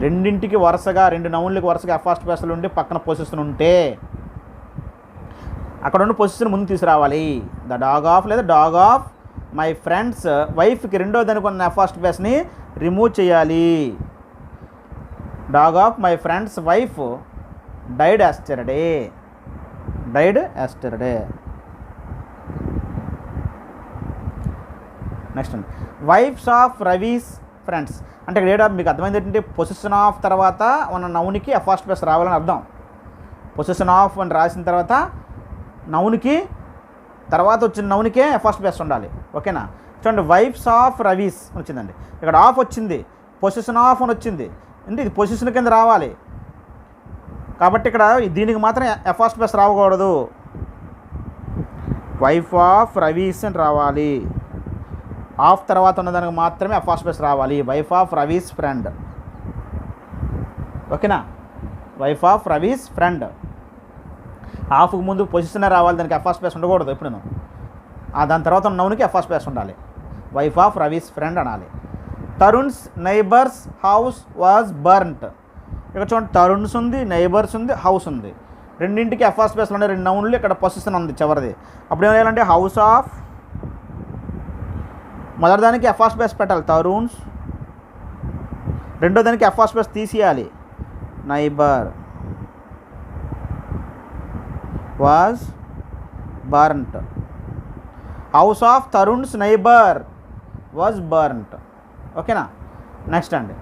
రెండింటికి వరుసగా 2 నౌన్లకి వరుసగా ఫస్ట్ బేస్లు ఉండి పక్కన పొజిషన్ ఉంటే అక్కడ ఉన్న పొజిషన్ ముందు తీసుకురావాలి. ద డాగ్ ఆఫ్ లేదా డాగ్ ఆఫ్ మై ఫ్రెండ్స్ వైఫ్కి రెండో దానికి ఉన్న ఫస్ట్ బేస్ని రిమూవ్ చేయాలి. Dog of my friends wife died yesterday. Next అండి, వైఫ్స్ ఆఫ్ రవీస్ ఫ్రెండ్స్ అంటే ఇక్కడ ఏడా మీకు అర్థమైంది ఏంటంటే పొజిషన్ ఆఫ్ తర్వాత మన నౌన్కి ఫస్ట్ బేస్ రావాలని అర్థం. పొజిషన్ ఆఫ్ అని రాసిన తర్వాత నౌన్కి తర్వాత వచ్చిన నౌన్కే ఫస్ట్ బేస్ ఉండాలి. ఓకేనా. చూడండి, వైఫ్స్ ఆఫ్ రవీస్ వచ్చిందండి, ఇక్కడ ఆఫ్ వచ్చింది, పొజిషన్ ఆఫ్ అని వచ్చింది అంటే ఇది పొజిషన్ కింద రావాలి. కాబట్టి ఇక్కడ దీనికి మాత్రం ఫస్ట్ బేస్ రాకూడదు. వైఫ్ ఆఫ్ రవీస్ అని రావాలి. ఆఫ్ తర్వాత ఉన్నదానికి మాత్రమే ఫస్ట్ బేస్ రావాలి. Wife of Ravi's friend. ఓకేనా, వైఫ్ ఆఫ్ రవీస్ ఫ్రెండ్. ఆఫ్కి ముందు పొజిషన్ రావాలి, దానికి ఫస్ట్ బేస్ ఉండకూడదు ఎప్పుడూ. దాని తర్వాత ఉన్న నౌన్కి ఫస్ట్ బేస్ ఉండాలి. వైఫ్ ఆఫ్ రవీస్ ఫ్రెండ్ అనాలి. Tarun's neighbours house was burnt. ఇక్కడ చూడండి, తరుణ్స్ ఉంది, నైబర్స్ ఉంది, హౌస్ ఉంది. రెండింటికి ఫస్ట్ బేస్లో ఉండే రెండు నౌన్లు, ఇక్కడ పొజిషన్ ఉంది చివరిది. అప్పుడు ఏం చేయాలంటే హౌస్ ఆఫ్, మొదటి దానికి ఫస్ట్ బేస్ పెట్టాలి తరుణ్స్, రెండో దానికి ఫస్ట్ బేస్ తీసేయాలి neighbour was burnt. House of Tarun's neighbour was burnt. ఓకేనా. నెక్స్ట్ అండి,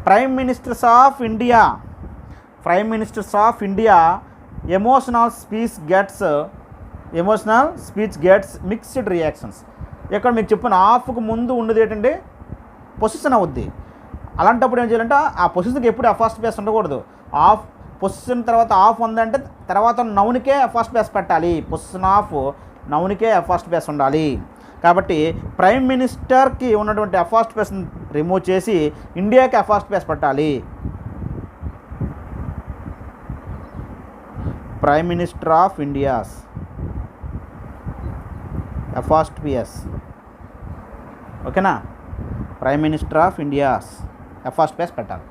prime ministers of India. Prime ministers of India emotional speech gets mixed reactions. ఇక్కడ మీకు చెప్పిన ఆఫ్కు ముందు ఉండేది ఏంటంటే పొజిషన్ అవుద్ది. అలాంటప్పుడు ఏం చేయాలంటే ఆ పొజిషన్కి ఎప్పుడు ఫస్ట్ బేస్ ఉండకూడదు. ఆఫ్ పొజిషన్ తర్వాత ఆఫ్ ఉందంటే తర్వాత నౌన్కే ఫస్ట్ బేస్ పెట్టాలి. పొజిషన్ ఆఫ్ నౌన్కే ఫస్ట్ బేస్ ఉండాలి. కాబట్టి ప్రైమ్ మినిస్టర్కి ఉన్నటువంటి ఫస్ట్ బేస్ రిమూవ్ చేసి ఇండియాకి ఫస్ట్ బేస్ పెట్టాలి. Prime minister of India's apostrophe. ఓకేనా, prime minister of India's first base పెట్టాలి.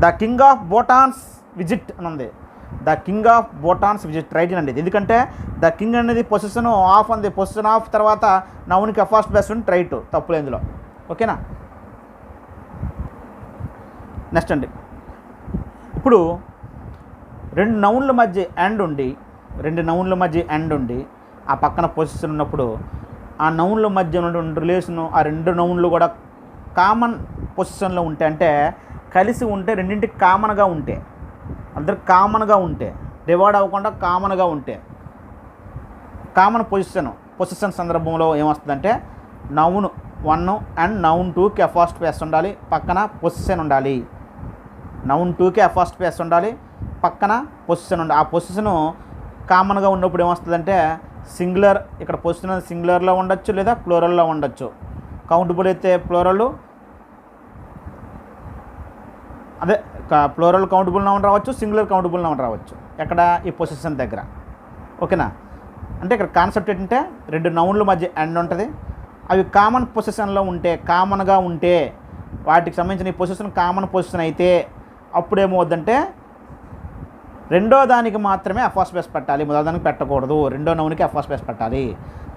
The king of Bhutan's visit అని ఉంది. The king of Bhutan's visit right అండి. ఎందుకంటే ద కింగ్ అనేది పొజిషన్ ఆఫ్ ఉంది. పొజిషన్ ఆఫ్ తర్వాత నౌన్కి ఫస్ట్ బేస్ ఉంది, రైట్, తప్పులు ఇందులో. ఓకేనా. నెక్స్ట్ అండి, ఇప్పుడు రెండు నౌన్ల మధ్య ఎండ్ ఉండి ఆ పక్కన పొజిషన్ ఉన్నప్పుడు ఆ నౌన్ల మధ్య ఉన్నటువంటి రిలేషను, ఆ రెండు నౌన్లు కూడా కామన్ పొజిషన్లో ఉంటే, అంటే కలిసి ఉంటే, రెండింటికి కామన్గా ఉంటే, అందరికి కామన్గా ఉంటే, డివైడ్ అవ్వకుండా కామన్గా ఉంటే, కామన్ పొజిషన్ సందర్భంలో ఏమొస్తుందంటే నౌన్ 1 అండ్ నౌన్ 2కి ఫస్ట్ బేస్ ఉండాలి, పక్కన పొజిషన్ ఉండాలి. నౌన్ 2కి ఫస్ట్ బేస్ ఉండాలి, పక్కన పొజిషన్ ఉండాలి. ఆ పొజిషను కామన్గా ఉన్నప్పుడు ఏమొస్తుందంటే సింగులర్. ఇక్కడ పొజిషన్ సింగులర్లో ఉండొచ్చు లేదా ప్లూరల్లో ఉండొచ్చు. కౌంటబుల్ అయితే ప్లూరల్, అదే ప్లూరల్ కౌంటబుల్ నౌన్ రావచ్చు, సింగులర్ కౌంటబుల్ నౌన్ రావచ్చు. ఎక్కడ ఈ పొజిషన్ దగ్గర. ఓకేనా. అంటే ఇక్కడ కాన్సెప్ట్ ఏంటంటే రెండు నౌన్ల మధ్య ఎండ్ ఉంటుంది, అవి కామన్ పొజిషన్లో ఉంటే, కామన్గా ఉంటే, వాటికి సంబంధించిన ఈ పొజిషన్ కామన్ పొజిషన్ అయితే అప్పుడు ఏమవుద్దంటే రెండో దానికి మాత్రమే ఫస్ట్ బేస్ పెట్టాలి, మొదటి దానికి పెట్టకూడదు. రెండో నౌన్కి ఫస్ట్ బేస్ పెట్టాలి.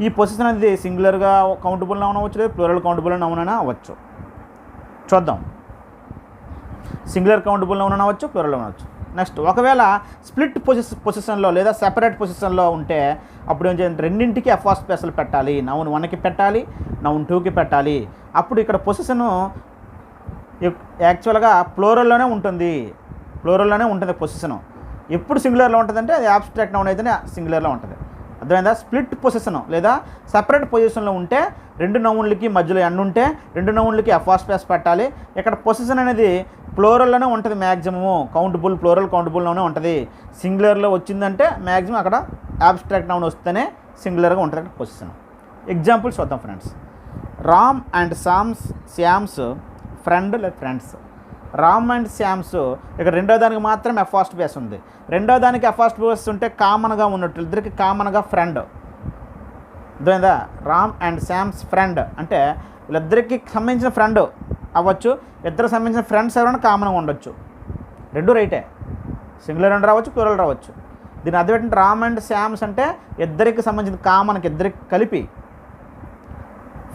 ఈ పొజిషన్ అనేది సింగులర్గా కౌంటబుల్ నౌన్ అవ్వచ్చు, లేదా ప్లూరల్ కౌంటబుల్ నౌన్ అయినా అవ్వచ్చు. చూద్దాం. సింగులర్ కౌంటబుల్ నౌన్ అవ్వచ్చు, ప్లూరల్ అవ్వచ్చు. నెక్స్ట్, ఒకవేళ స్ప్లిట్ పొజిషన్లో లేదా సెపరేట్ పొజిషన్లో ఉంటే అప్పుడు ఏం చేయాలి, రెండింటికి ఫస్ట్ బేస్లు పెట్టాలి. నౌన్ 1కి పెట్టాలి, నౌన్ 2కి పెట్టాలి. అప్పుడు ఇక్కడ పొజిషను యాక్చువల్గా ప్లూరల్లోనే ఉంటుంది పొజిషను. ఎప్పుడు సింగులర్లో ఉంటుందంటే అది అబ్స్ట్రాక్ట్ నౌన్ అయితేనే సింగులర్లో ఉంటుంది. అర్థమైందా. స్ప్లిట్ పొజిషన్ లేదా సపరేట్ పొజిషన్లో ఉంటే రెండు నౌన్లకి మధ్యలో ఎండ్ ఉంటే రెండు నౌన్లకి ఫస్ట్ బేస్ పెట్టాలి. ఇక్కడ పొజిషన్ అనేది ప్లూరల్లోనే ఉంటుంది, మ్యాక్సిమము ప్లూరల్ కౌంటబుల్లోనే ఉంటుంది. సింగులర్లో వచ్చిందంటే మ్యాక్సిమం అక్కడ అబ్స్ట్రాక్ట్ నౌన్ వస్తేనే సింగులర్గా ఉంటుంది పొజిషన్. ఎగ్జాంపుల్స్ చూద్దాం friends. Ram and Shyam's friend లేదా ఫ్రెండ్స్. రామ్ అండ్ శ్యామ్స్, ఇక్కడ రెండో దానికి మాత్రం ఫస్ట్ బేస్ ఉంది. రెండో దానికి ఫస్ట్ బేస్ ఉంటే కామన్గా ఉన్నట్టు, ఇద్దరికి కామన్గా ఫ్రెండ్. అర్థమైందా. రామ్ అండ్ శ్యామ్స్ ఫ్రెండ్ అంటే వీళ్ళిద్దరికి సంబంధించిన ఫ్రెండ్ అవ్వచ్చు, ఇద్దరికి సంబంధించిన ఫ్రెండ్స్ ఎవరైనా కామన్గా ఉండొచ్చు. రెండు రైటే, సింగులర్ అని రావచ్చు, ప్లూరల్ రావచ్చు. దీని అర్థం ఏంటంటే రామ్ అండ్ శ్యామ్స్ అంటే ఇద్దరికి సంబంధించిన కామన్కి, ఇద్దరికి కలిపి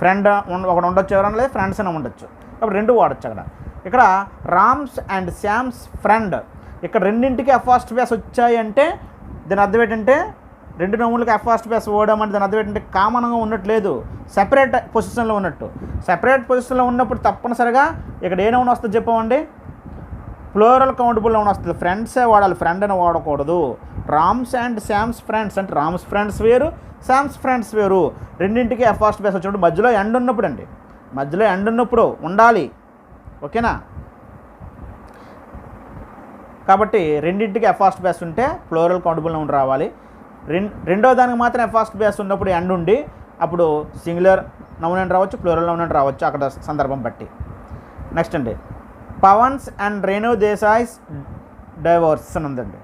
ఫ్రెండ్ ఒకటి ఉండొచ్చు, ఎవరైనా లేదా ఫ్రెండ్స్ అయినా ఉండొచ్చు. కాబట్టి రెండు వాడచ్చు అక్కడ. ఇక్కడ రామ్స్ అండ్ శ్యామ్స్ ఫ్రెండ్, ఇక్కడ రెండింటికి ఫస్ట్ బేస్ వచ్చాయి అంటే దీని అర్థం ఏంటంటే రెండు నౌన్లకి ఫస్ట్ బేస్ ఓడడం అంటే దాని అర్థం ఏంటంటే కామన్గా ఉన్నట్లేదు, సెపరేట్ పొజిషన్లో ఉన్నట్టు. సెపరేట్ పొజిషన్లో ఉన్నప్పుడు తప్పనిసరిగా ఇక్కడ ఏ నౌన్ వస్తుంది చెప్పమండి, ప్లూరల్ కౌంటబుల్ నౌన్ వస్తుంది. ఫ్రెండ్సే వాడాలి, ఫ్రెండ్ అని వాడకూడదు. రామ్స్ అండ్ శ్యామ్స్ ఫ్రెండ్స్ అంటే రామ్స్ ఫ్రెండ్స్ వేరు, శ్యామ్స్ ఫ్రెండ్స్ వేరు. రెండింటికి ఫస్ట్ బేస్ వచ్చినప్పుడు మధ్యలో ఎండ్ ఉన్నప్పుడు అండి, మధ్యలో ఎండ్ ఉన్నప్పుడు ఉండాలి. ఓకేనా. కాబట్టి రెండింటికి ఫస్ట్ బేస్ ఉంటే ప్లూరల్ కౌంటబుల్ నౌన్ రావాలి. రెండో దానికి మాత్రం ఫస్ట్ బేస్ ఉన్నప్పుడు ఎండ్ ఉండి అప్పుడు సింగులర్ నౌన్ అని రావచ్చు, ప్లూరల్ నౌన్ అని రావచ్చు అక్కడ సందర్భం బట్టి. నెక్స్ట్ అండి, పవన్స్ అండ్ రేణు దేశాయ్స్ డైవర్స్ అని ఉందండి.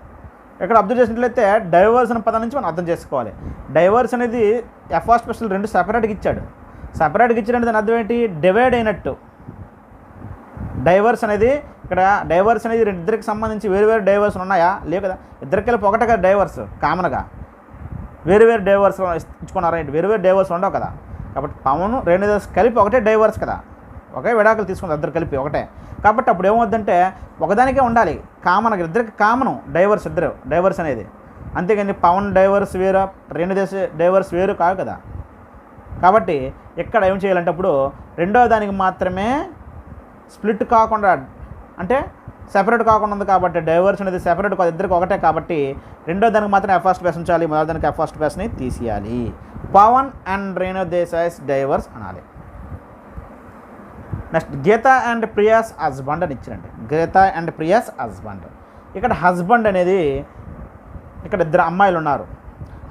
ఇక్కడ అబ్జర్వ్ చేసినట్లయితే డైవర్స్ అనే పదం నుంచి మనం అర్థం చేసుకోవాలి. డైవర్స్ అనేది ఎఫ్ఆర్ స్పెషల్ రెండు సపరేట్గా ఇచ్చాడు. సపరేట్గా ఇచ్చాడంటే దాని అర్థం ఏంటి? డివైడ్ అయినట్టు. డైవర్స్ అనేది ఇక్కడ డైవర్స్ అనేది ఇద్దరికి సంబంధించి వేరు వేరు డైవర్స్ ఉన్నాయా? లేవు కదా. ఇద్దరికి కలిపి ఒకటే కదా డైవర్స్. కామన్గా వేరు వేరు డైవర్స్ ఇచ్చుకున్నారా? వేరు వేరు డైవర్స్ ఉండవు కదా. కాబట్టి పవన్ రేణు దేశాయ్ కలిపి ఒకటే డైవర్స్ కదా, ఒకే విడాకులు తీసుకుంటారు ఇద్దరు కలిపి ఒకటే. కాబట్టి అప్పుడు ఏమవుద్దంటే ఒకదానికే ఉండాలి, కామన్గా ఇద్దరికి కామను డైవర్స్, ఇద్దరు డైవర్స్ అనేది. అంతేగాని పవన్ డైవర్స్ వేరు, రేణు దేశాయ్ డైవర్స్ వేరు కాదు కదా. కాబట్టి ఇక్కడ ఏం చేయాలంటే అప్పుడు రెండో దానికి మాత్రమే స్ప్లిట్ కాకుండా, అంటే సెపరేట్ కాకుండా ఉంది కాబట్టి డైవర్స్ అనేది సెపరేట్ కాదు, ఇద్దరికి ఒకటే. కాబట్టి రెండో దానికి మాత్రం ఎఫ్ఆర్ స్పేస్ ఉంచాలి, మొదటి దానికి ఎఫ్ఆర్ స్పేస్ని తీసేయాలి. పవన్ అండ్ రేణు దేశాయ్స్ డైవర్స్ అనాలి. Next Geeta and Priya's husband అని ఇచ్చారండి. Geeta and Priya's husband. ఇక్కడ హస్బెండ్ అనేది ఇక్కడ ఇద్దరు అమ్మాయిలు ఉన్నారు.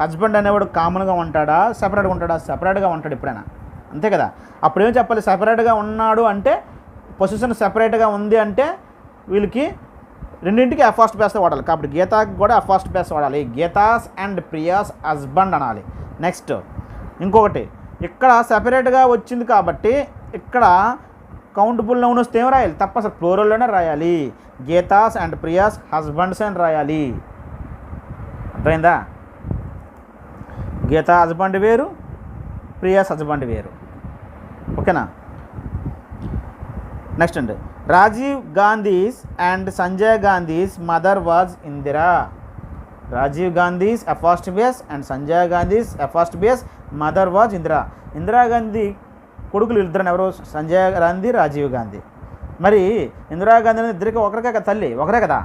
హస్బెండ్ అనేవాడు కామన్గా ఉంటాడా, సెపరేట్గా ఉంటాడా? సెపరేట్గా ఉంటాడు ఎప్పుడైనా, అంతే కదా. అప్పుడు ఏం చెప్పాలి? సెపరేట్గా ఉన్నాడు అంటే పొజిషన్ సెపరేట్గా ఉంది అంటే వీళ్ళకి రెండింటికి ఎఫ్ఆర్ స్పేస్ వాడాలి. కాబట్టి గీతాకి కూడా ఎఫ్ఆర్ స్పేస్ వాడాలి. గీతాస్ అండ్ ప్రియాస్ హస్బెండ్ అనాలి. నెక్స్ట్ ఇంకొకటి, ఇక్కడ సెపరేట్గా వచ్చింది కాబట్టి ఇక్కడ కౌంటబుల్ నౌన్ వస్తే ఏం రాయాలి? తప్పనిసరి ప్లూరల్లోనే రాయాలి. గీతాస్ అండ్ ప్రియాస్ హస్బెండ్స్ అని రాయాలి. అర్థమైందా? గీతా హస్బెండ్ వేరు, ప్రియాస్ హస్బెండ్ వేరు. ఓకేనా? నెక్స్ట్ అండి, Rajiv Gandhi's and Sanjay Gandhi's mother was Indira. Rajiv Gandhi's first base and Sanjay Gandhi's first base mother was Indira. Indira Gandhi కొడుకులు ఇద్దరు ఎవరు? సంజయ్ గాంధీ, రాజీవ్ గాంధీ. మరి ఇందిరాగాంధీ అనేది ఇద్దరికి ఒకరికే కదా తల్లి, ఒకరే కదా,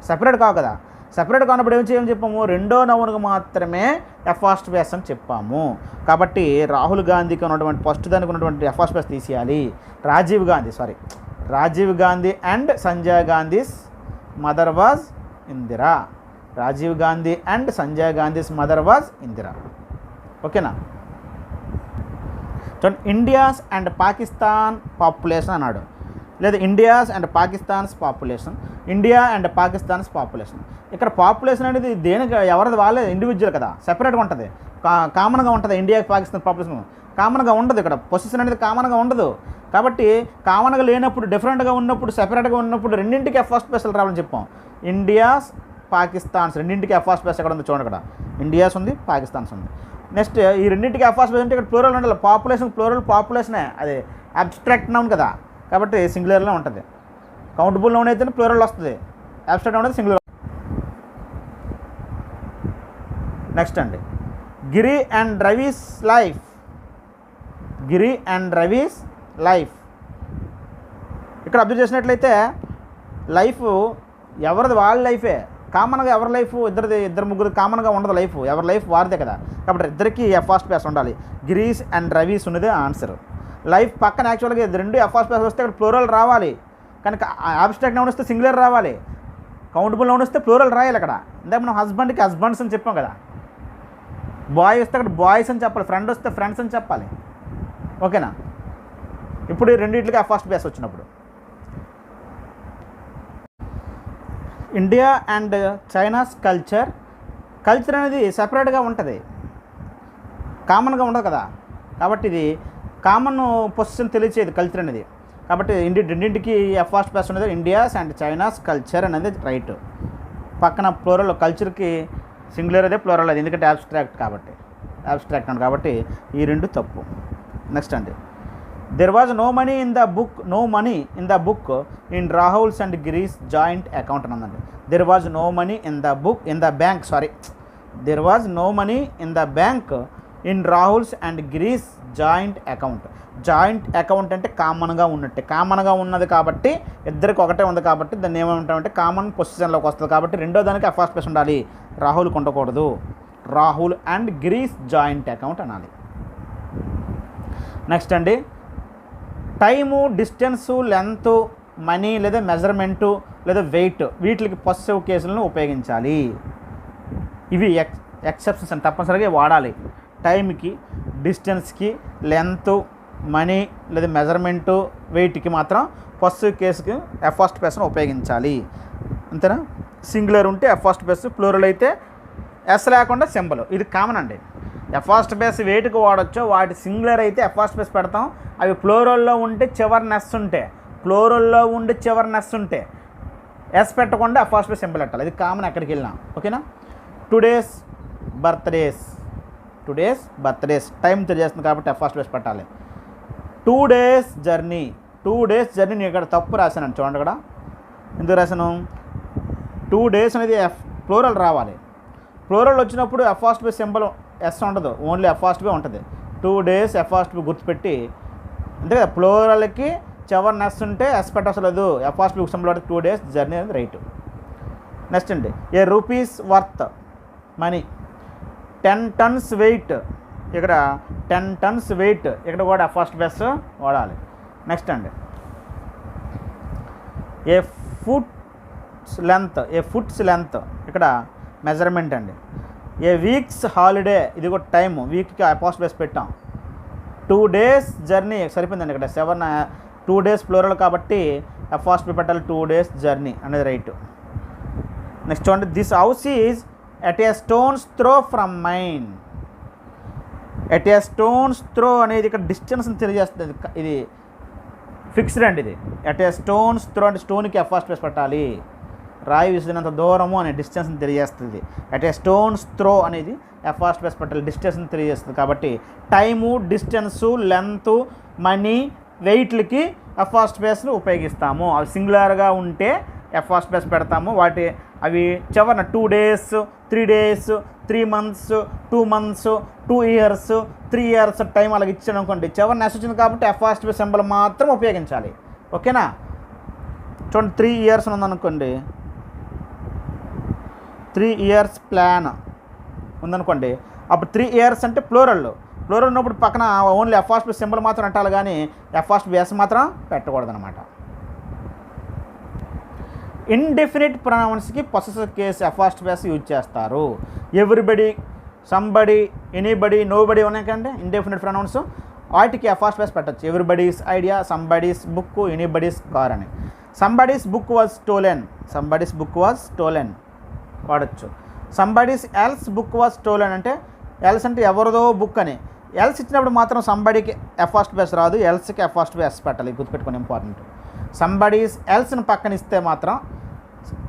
సెపరేట్ కావు కదా. సెపరేట్ కానప్పుడు ఏం చేయమని చెప్పాము? రెండో నౌన్కు మాత్రమే ఎఫ్ఆర్ స్పేస్ అని చెప్పాము. కాబట్టి రాహుల్ గాంధీకి ఉన్నటువంటి ఫస్ట్ దానికి ఉన్నటువంటి ఎఫ్ఆర్ స్పేస్ తీసేయాలి. Rajiv Gandhi and Sanjay Gandhi's mother was Indira. Rajiv Gandhi and Sanjay Gandhi's mother was Indira. ఓకేనా? చూడండి, ఇండియాస్ అండ్ పాకిస్తాన్ పాపులేషన్ అన్నాడు, లేదా India's and Pakistan's population. India and Pakistan's population. ఇక్కడ పాపులేషన్ అనేది దేనికి ఎవరిది వాళ్ళే ఇండివిజువల్ కదా, సెపరేట్గా ఉంటుంది, కామన్గా ఉంటుంది. ఇండియా పాకిస్తాన్ పాపులేషన్ కామన్గా ఉండదు. ఇక్కడ పొజిషన్ అనేది కామన్గా ఉండదు. కాబట్టి కామన్గా లేనప్పుడు, డిఫరెంట్గా ఉన్నప్పుడు, సెపరేట్గా ఉన్నప్పుడు రెండింటికి ఎఫ్ఆర్ స్పేస్లు రావాలని చెప్పాం. ఇండియాస్ పాకిస్తాన్స్ రెండింటికి ఎఫ్ఆర్ స్పేస్ ఎక్కడ ఉంది చూడండి. ఇక్కడ ఇండియాస్ ఉంది, పాకిస్తాన్స్ ఉంది. నెక్స్ట్ ఈ రెండింటికి ఎఫ్ఆర్ స్పేస్ అంటే ఇక్కడ ప్లూరల్ ఉండాలి. పాపులేషన్ ప్లూరల్ పాపులేషనే, అది అబ్స్ట్రాక్ట్ నౌన్ కదా, కాబట్టి సింగులర్లో ఉంటుంది. కౌంటబుల్ నౌన్ అయితే ప్లూరల్ వస్తుంది, అబ్స్ట్రాక్ట్ నౌన్ అయితే సింగులర్. నెక్స్ట్ అండి, Giri and Ravi's life. Giri and Ravi's life. ఇక్కడ అబ్జర్వ్ చేసినట్లయితే లైఫ్ ఎవరిది వాళ్ళ లైఫే, కామన్గా ఎవరి లైఫ్ ఇద్దరు ముగ్గురు కామన్గా ఉండదు లైఫ్, ఎవరి లైఫ్ వారిదే కదా. కాబట్టి ఇద్దరికి ఎఫ్ఆర్ స్పేస్ ఉండాలి. గిరీస్ అండ్ రవీస్ ఉన్నదే ఆన్సర్. లైఫ్ పక్కన యాక్చువల్గా రెండు ఎఫ్ఆర్ స్పేస్ వస్తే ఇక్కడ ప్లూరల్ రావాలి, కానీ అబ్స్ట్రాక్ట్ నౌన్ వస్తే సింగులర్ రావాలి. కౌంటబుల్ నౌన్ వస్తే ప్లూరల్ రాయాలి. అక్కడ ఇందాక మనం హస్బెండ్కి హస్బెండ్స్ అని చెప్పాం కదా. బాయ్ వస్తే అక్కడ బాయ్స్ అని చెప్పాలి, ఫ్రెండ్ వస్తే ఫ్రెండ్స్ అని చెప్పాలి. ఓకేనా? ఇప్పుడు రెండింటికి ఎఫ్ఆర్ స్పేస్ వచ్చినప్పుడు ఇండియా అండ్ చైనాస్ కల్చర్ అనేది సెపరేట్గా ఉంటుంది, కామన్గా ఉండదు కదా. కాబట్టి ఇది కామన్ పొజిషన్ తెలియచేది కల్చర్ అనేది. కాబట్టి రెండింటికి ఎఫ్ఆర్ స్పేస్ ఉన్నది. ఇండియాస్ అండ్ చైనాస్ కల్చర్ అనేది రైట్. పక్కన ప్లూరల్, కల్చర్కి సింగులర్ అదే, ప్లూరల్ అది, ఎందుకంటే అబ్స్ట్రాక్ట్ అండి. కాబట్టి ఈ రెండు తప్పు. నెక్స్ట్ అండి, there was no money in the book in Rahul's and Giri's joint account అని ఉందండి. There was no money in the bank in Rahul's and Giri's joint account. Joint account అంటే కామన్గా ఉన్నట్టే, కామన్గా ఉన్నది కాబట్టి ఇద్దరికి ఒకటే ఉంది కాబట్టి దాన్ని ఏమంటామంటే కామన్ పొజిషన్లోకి వస్తుంది. కాబట్టి రెండో దానికి ఎఫ్ఆర్ స్పేస్ ఉండాలి, రాహుల్కి ఉండకూడదు. Rahul and Giri's joint account అనాలి. నెక్స్ట్ అండి, టైము, డిస్టెన్సు, లెంత్, మనీ లేదా మెజర్మెంటు లేదా వెయిట్, వీటికి పొసెసివ్ కేసులను ఉపయోగించాలి. ఇవి ఎక్సెప్షన్స్ అని తప్పనిసరిగా వాడాలి. టైంకి, డిస్టెన్స్కి, లెంత్, మనీ లేదా మెజర్మెంటు, వెయిట్కి మాత్రం పొసెసివ్ కేసుకి ఎఫ్ ఫస్ట్ పర్సన్ ఉపయోగించాలి. అంతేనా? సింగులర్ ఉంటే ఎఫ్ ఫస్ట్ పర్సన్, ప్లూరల్ అయితే ఎస్ లేకుండా సింబల్. ఇది కామన్ అండి. ఎఫ్ ఫస్ట్ బేస్ వేటికి వాడచ్చో వాటి సింగులర్ అయితే ఎఫ్ ఫస్ట్ బేస్ పెడతాం. అవి ప్లూరల్లో ఉంటే చివరి నెస్ ఉంటే, ప్లూరల్లో ఉండి చివరి నెస్ ఉంటే ఎస్ పెట్టకుండా ఎఫ్ ఫస్ట్ బేస్ సింబల్ పెట్టాలి. ఇది కామన్ ఎక్కడికి వెళ్ళినా. ఓకేనా? టుడేస్ బర్త్డేస్ టైం తెలియజేస్తుంది కాబట్టి ఎఫ్ ఫస్ట్ బేస్ పెట్టాలి. 2 days జర్నీ నేను ఇక్కడ తప్పు రాశాను చూడండి. ఇక్కడ ఎందుకు రాశాను? 2 days అనేది ప్లూరల్ రావాలి. ప్లూరల్ వచ్చినప్పుడు F first base symbol S ఉండదు, ఓన్లీ ఎఫ్ ఫస్ట్ బే ఉంటుంది. 2 days ఎఫ్ ఫస్ట్ బే గుర్తుపెట్టి, అంతే కదా. ప్లూరల్కి చివరి నెస్ ఉంటే ఎస్ పెట్టవసలేదు. Apostrophe symbol 2 days journey అనేది రైట్. నెక్స్ట్ అండి, a rupee's worth money. 10 tons weight, ఇక్కడ 10 tons వెయిట్, ఇక్కడ కూడా ఫస్ట్ బేస్ వాడాలి. నెక్స్ట్ అండి, ఏ ఫుట్స్ లెంత్, ఇక్కడ మెజర్మెంట్ అండి. ఏ వీక్స్ హాలిడే, ఇది కూడా టైం, వీక్కి ఫస్ట్ బేస్ పెట్టాం. 2 days జర్నీ సరిపోయిందండి. ఇక్కడ 2 days ప్లూరల్ కాబట్టి ఫస్ట్ బే పెట్టాలి. 2 days జర్నీ అనేది రైట్. నెక్స్ట్ చూడండి, this house is at a stone's throw from mine. At a stone's throw అనేది ఇక్కడ డిస్టెన్స్ని తెలియజేస్తుంది. ఇది ఫిక్స్డ్ అండి. ఇది ఎట్ ఏ స్టోన్స్ త్రో అంటే స్టోన్కి ఎఫ్ ఫస్ట్ బేస్ పెట్టాలి. రాయి విసిరినంత దూరము అనే డిస్టెన్స్ని తెలియజేస్తుంది. ఎట్ ఏ స్టోన్స్ త్రో అనేది ఎఫ్ ఫస్ట్ బేస్ పెట్టాలి, డిస్టెన్స్ని తెలియజేస్తుంది. కాబట్టి టైము, డిస్టెన్సు, లెంత్, మనీ, వెయిట్లకి ఎఫ్ ఫస్ట్ బేస్ని ఉపయోగిస్తాము. అవి సింగులర్గా ఉంటే ఎఫ్ ఫస్ట్ బేస్ పెడతాము. అవి చివరిన 2 days, 3 days, 3 months, 2 months, 2 years, 3 years time అలాగ ఇచ్చాను అనుకోండి, చివరి నెస్ వచ్చింది కాబట్టి ఎఫ్ ఫస్ట్ బేస్ సింబల్ మాత్రం ఉపయోగించాలి. ఓకేనా? చూడండి, 3 years ఉందనుకోండి, 3 years ప్లాన్ ఉందనుకోండి, అప్పుడు 3 years అంటే ప్లూరల్ ఉన్నప్పుడు పక్కన only F first base symbol మాత్రం పెట్టాలి, కానీ ఎఫ్ ఫస్ట్ బేస్ మాత్రం పెట్టకూడదు అనమాట. ఇండెఫినిట్ ప్రొనౌన్స్కి possessive case F first base use చేస్తారు. ఎవ్రీబడి, సంబడి, ఎనీబడి, నోబడి ఉన్నాయి కదండి ఇండెఫినిట్ ప్రొనౌన్స్. వాటికి ఎఫ్ ఫస్ట్ బేస్ పెట్టచ్చు. Everybody's idea, somebody's book, anybody's car అని. సంబడీస్ బుక్ వాజ్ స్టోలెన్ వాడచ్చు. Somebody's else book was stolen అంటే ఎల్స్ అంటే ఎవరిదో బుక్ అని. ఎల్స్ ఇచ్చినప్పుడు మాత్రం సంబడికి ఎఫ్ ఫస్ట్ బేస్ రాదు, ఎల్స్కి ఎఫ్ ఫస్ట్ బేస్ పెట్టాలి. గుర్తుపెట్టుకొని ఇంపార్టెంట్. సంబడీస్ ఎల్స్ని పక్కన ఇస్తే మాత్రం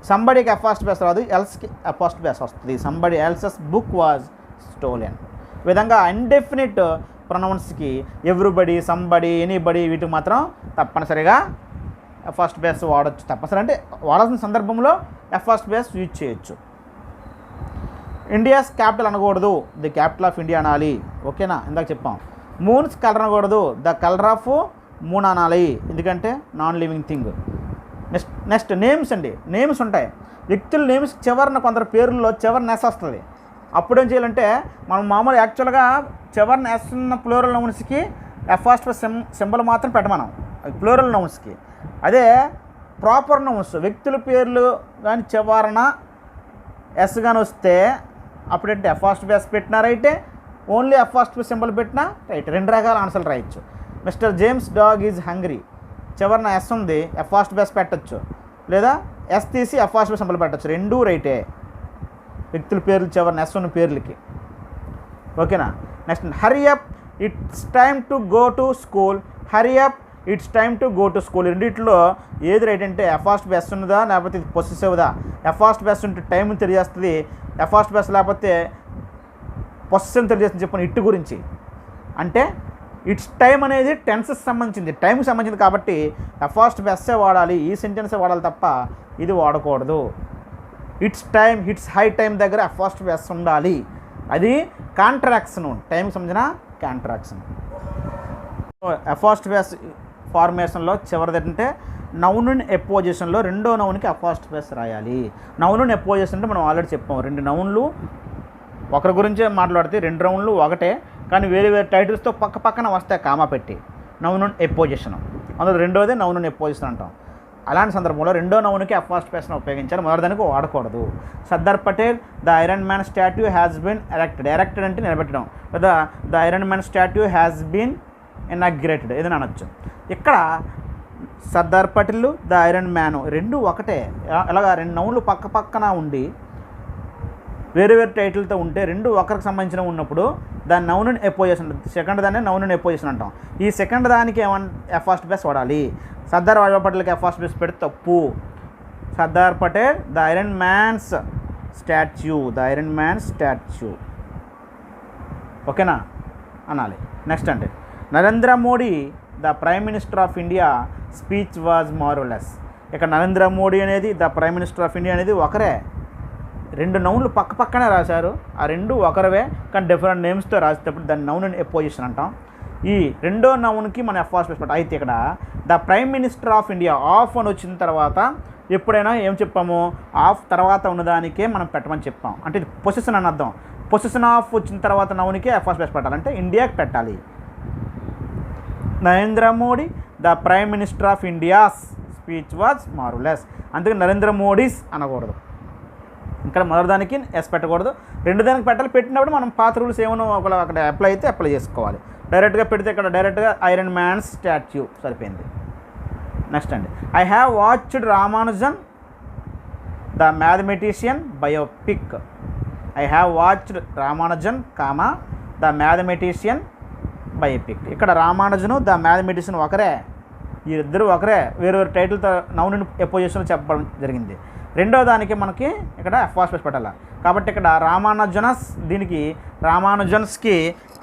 సంబడికి ఎఫ్ ఫస్ట్ బేస్ రాదు, ఎల్స్కి ఎఫ్ ఫస్ట్ బేస్ వస్తుంది. Somebody else's book was stolen. ఈ విధంగా ఇండెఫినిట్ ప్రొనౌన్స్కి ఎవ్రీబడి, సంబడి, ఎనీబడి వీటికి మాత్రం తప్పనిసరిగా ఎఫ్ ఫస్ట్ బేస్ వాడచ్చు. తప్పనిసరి అంటే వాడాల్సిన సందర్భంలో ఎఫ్ ఫస్ట్ బేస్ యూజ్ చేయొచ్చు. ఇండియాస్ క్యాపిటల్ అనకూడదు, ది క్యాపిటల్ ఆఫ్ ఇండియా అనాలి. ఓకేనా? ఇందాక చెప్పాం. మూన్స్ కలర్ అనకూడదు, ద కలర్ ఆఫ్ మూన్ అనాలి, ఎందుకంటే non living thing. Next names అండి. నేమ్స్ ఉంటాయి, వ్యక్తుల నేమ్స్ చివరిన కొందరు పేర్లలో చివరిన ఎస్ వస్తుంది. అప్పుడేం చేయాలంటే మనం మామూలు యాక్చువల్గా చివరిన ఎస్ ఉన్న ప్లూరల్ నౌన్స్కి ఎఫ్ ఫస్ట్ సింబల్ మాత్రం పెట్టమనం ప్లూరల్ నౌన్స్కి. అదే ప్రాపర్ నౌన్స్ వ్యక్తుల పేర్లు కానీ చివరన ఎస్ కానీ వస్తే అప్పుడంటే ఎఫ్ ఫస్ట్ బేస్ పెట్టినా రైటే, ఓన్లీ ఎఫ్ ఫస్ట్ సింబల్ పెట్టినా రైట్. 2 రకాల ఆన్సర్లు రాయొచ్చు. Mister James dog is hungry, చివరిన ఎస్ ఉంది, ఎఫ్ ఫస్ట్ బేస్ పెట్టచ్చు, లేదా ఎస్ తీసి ఎఫ్ ఫస్ట్ బేస్ సింబల్ పెట్టచ్చు. 2 రైటే వ్యక్తుల పేర్లు చివరిన ఎస్ ఉన్న పేర్లకి. ఓకేనా? Next, hurry up it's time to go to school. Hurry up it's time to go to school. రెండిట్లో ఏది రైట్ అంటే ఎఫ్ ఫస్ట్ బేస్ ఉన్నదా లేకపోతే ఇది పొసెసివ్దా? ఎఫ్ ఫస్ట్ బేస్ ఉంటే టైం తెలియజేస్తుంది, ఎఫ్ ఫస్ట్ బేస్ లేకపోతే పొసెసివ్ తెలియజేస్తుంది. చెప్పండి ఇట్ గురించి. అంటే ఇట్స్ టైం అనేది టెన్స్కి సంబంధించింది, టైంకి సంబంధించింది కాబట్టి ఎఫ్ ఫస్ట్ బేసే వాడాలి, ఈ సెంటెన్సే వాడాలి తప్ప ఇది వాడకూడదు. It's time, it's high time దగ్గర ఎఫ్ ఫస్ట్ బేస్ ఉండాలి. అది కాంట్రాక్షన్, టైంకి సంబంధించిన కాంట్రాక్షన్. ఎఫ్ ఫస్ట్ బేస్ ఫార్మేషన్లో చివరిది ఏంటంటే నౌన్ అండ్ ఎపోజిషన్లో రెండో నౌన్కి ఎఫ్ ఫస్ట్ బేస్ రాయాలి. నౌన్ అండ్ ఎపోజిషన్ అంటే మనం ఆల్రెడీ చెప్పాం, 2 నౌన్లు ఒకరి గురించే మాట్లాడితే 2 నౌన్లు ఒకటే, కానీ వేరే వేరే టైటిల్స్తో పక్కన వస్తాయి కామా పెట్టి. నౌన్ అండ్ ఎపోజిషన్ అందులో రెండోదే నౌన్ అండ్ ఎపోజిషన్ అంటాం. అలాంటి సందర్భంలో రెండో నౌన్కి ఎఫ్ ఫస్ట్ పర్సన్ ఉపయోగించాలి, మొదటిదానికి వాడకూడదు. Sardar Patel the iron man statue has been erected. Erected అంటే నిలబెట్టడం, లేదా the iron man statue has been inaugurated ఏదైనా అనొచ్చు. ఇక్కడ Sardar Patel the iron man రెండు ఒకటే. ఇలాగా రెండు నౌన్లు పక్క పక్కన ఉండి వేరు వేరు టైటిల్తో ఉంటే రెండు ఒకరికి సంబంధించిన ఉన్నప్పుడు దాని నౌన్ ఎపోజిషన్, సెకండ్ దాన్ని నౌన్ ఎపోజిషన్ అంటాం. ఈ సెకండ్ దానికి ఎఫ్ ఫస్ట్ బేస్ వాడాలి. సర్దార్ వల్లభాయ్ పటేల్కి ఎఫ్ ఫస్ట్ బేస్ పెడితే తప్పు. Sardar Patel the iron man's statue, the iron man statue ఓకేనా అనాలి. నెక్స్ట్ అంటే Narendra Modi the prime minister of India speech was marvellous. ఇక్కడ నరేంద్ర మోడీ అనేది the prime minister of India అనేది ఒకరే. రెండు నౌన్లు పక్క పక్కనే రాశారు, ఆ రెండు ఒకరవే కానీ డిఫరెంట్ నేమ్స్తో రాసేటప్పుడు దాన్ని నౌన్ ఎపోజిషన్ అంటాం. ఈ రెండో నౌన్కి మనం ఎఫ్ ఫస్ట్ పెట్టాం. అయితే ఇక్కడ the prime minister of India of అని వచ్చిన తర్వాత ఎప్పుడైనా ఏం చెప్పాము, ఆఫ్ తర్వాత ఉన్నదానికే మనం పెట్టమని చెప్పాం. అంటే ఇది పొసిషన్ అని అర్థం. పొసిషన్ ఆఫ్ వచ్చిన తర్వాత నౌన్కి ఎఫ్ ఫస్ట్ బేస్ పెట్టాలి, అంటే ఇండియాకి పెట్టాలి. Narendra Modi the prime minister of India's speech was marvellous. అందుకే నరేంద్ర మోడీస్ అనకూడదు. ఇక్కడ మొదటిదానికి ఎస్ పెట్టకూడదు, రెండు దానికి పెట్టాలి. పెట్టినప్పుడు మనం పాత రూల్స్ ఏమైనా ఒకవేళ అక్కడ అప్లై అయితే అప్లై చేసుకోవాలి. డైరెక్ట్గా పెడితే ఇక్కడ డైరెక్ట్గా ఐరన్ మ్యాన్ స్టాచ్యూ సరిపోయింది. నెక్స్ట్ అండి I have watched Ramanujan the mathematician biopic. I have watched Ramanujan comma the mathematician biopic. ఇక్కడ రామానుజను ద మ్యాథమెటిషియన్ ఒకరే, ఈ ఇద్దరు ఒకరే, వేరు వేరు టైటిల్తో నౌన్ ఎపోజిషన్ చెప్పడం జరిగింది. రెండో దానికి మనకి ఇక్కడ ఎఫ్ ఫస్ట్ బేస్ పెట్టాలి. కాబట్టి ఇక్కడ రామానుజనస్, దీనికి రామానుజన్స్కి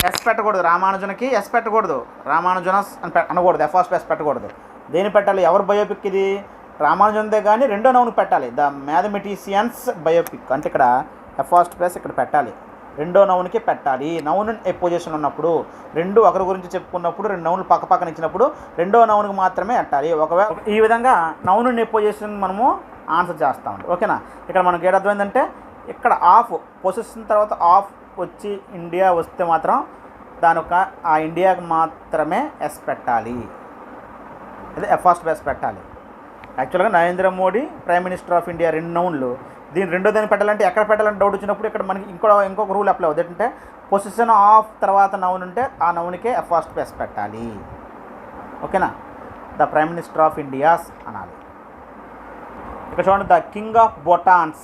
ఎస్ పెట్టకూడదు, రామానుజన్కి ఎస్ పెట్టకూడదు, రామానుజనస్ అని అనకూడదు, ఎఫ్ ఫస్ట్ బేస్ పెట్టకూడదు. దేని పెట్టాలి, ఎవరు బయోపిక్ ఇది, రామానుజన్దే కానీ రెండో నౌన్ పెట్టాలి, ద మ్యాథమెటిషియన్స్ బయోపిక్. అంటే ఇక్కడ ఎఫ్ ఫస్ట్ బేస్ ఇక్కడ పెట్టాలి, రెండో నౌన్కి పెట్టాలి. నౌన్ ఎపోజిషన్ ఉన్నప్పుడు, రెండు ఒకరి గురించి చెప్పుకున్నప్పుడు, రెండు నౌన్లు పక్క పక్కన ఇచ్చినప్పుడు రెండో నౌన్కి మాత్రమే పెట్టాలి. ఒకవేళ ఈ విధంగా నౌన్ ఎపోజిషన్ మనము ఆన్సర్ చేస్తామండి. ఓకేనా. ఇక్కడ మనకి ఏడు అర్థమైందంటే ఇక్కడ ఆఫ్ పొసిషన్ తర్వాత ఆఫ్ వచ్చి ఇండియా వస్తే మాత్రం దాని ఒక ఆ ఇండియాకి మాత్రమే ఎస్ పెట్టాలి, అదే ఎఫ్ ఫస్ట్ బేస్ పెట్టాలి. యాక్చువల్గా Narendra Modi prime minister of India రెండు నౌన్లు, దీని రెండో దాన్ని పెట్టాలంటే ఎక్కడ పెట్టాలని డౌట్ వచ్చినప్పుడు ఇక్కడ మనకి ఇంకొక రూల్ అప్లై అవుతుంది. ఏంటంటే పొసిషన్ ఆఫ్ తర్వాత నౌన్ ఉంటే ఆ నౌన్కే ఎఫ్ ఫస్ట్ బేస్ పెట్టాలి. ఓకేనా. The prime minister of India's అనాలి. ఇక్కడ చూడండి the king of Bhutan's.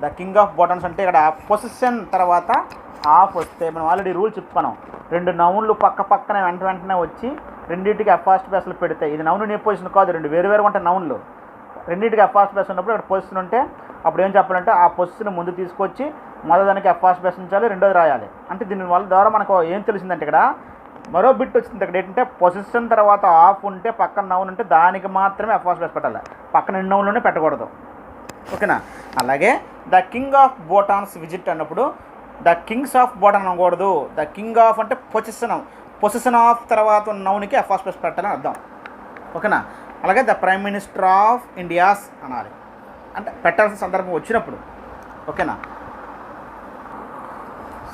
The king of Bhutan's అంటే ఇక్కడ పొసిషన్ తర్వాత ఆఫ్ వస్తే మనం ఆల్రెడీ రూల్ చెప్పుకున్నాం, రెండు నౌన్లు పక్క పక్కనే వెంటనే వచ్చి రెండింటికి ఎఫ్ ఫస్ట్ బేస్లో పెడితే, ఇది నౌన్ పొజిషన్ కాదు, రెండు వేరు వేరుగా ఉంటాయి నౌన్లు, రెండింటికి ఎఫ్ ఫస్ట్ బేస్ ఉన్నప్పుడు ఇక్కడ పొజిషన్ ఉంటే అప్పుడు ఏం చెప్పాలంటే ఆ పొజిషన్ ముందు తీసుకొచ్చి మొదటిదానికి ఎఫ్ ఫస్ట్ బేస్ ఉంచాలి, రెండోది రాయాలి. అంటే దీని వల్ల ద్వారా మనకు ఏం తెలిసిందంటే ఇక్కడ మరో బిట్ వచ్చింది. ఇక్కడ ఏంటంటే పొజిషన్ తర్వాత ఆఫ్ ఉంటే పక్కన నౌన్ ఉంటే దానికి మాత్రమే ఎఫ్ ఫస్ట్ బేస్ పెట్టాలి, పక్కన రెండు నౌన్లోనే పెట్టకూడదు. ఓకేనా. అలాగే the king of Bhutan's visit అన్నప్పుడు ద కింగ్స్ ఆఫ్ భూటాన్ అనకూడదు, ద కింగ్ ఆఫ్ అంటే పొజిషన్ ఆఫ్ తర్వాత నౌన్కి ఎఫ్ ఫస్ట్ బేస్ పెట్టాలని అర్థం. ఓకేనా. అలాగే the prime minister of India's అనాలి, అంటే పెట్టాల్సిన సందర్భం వచ్చినప్పుడు. ఓకేనా.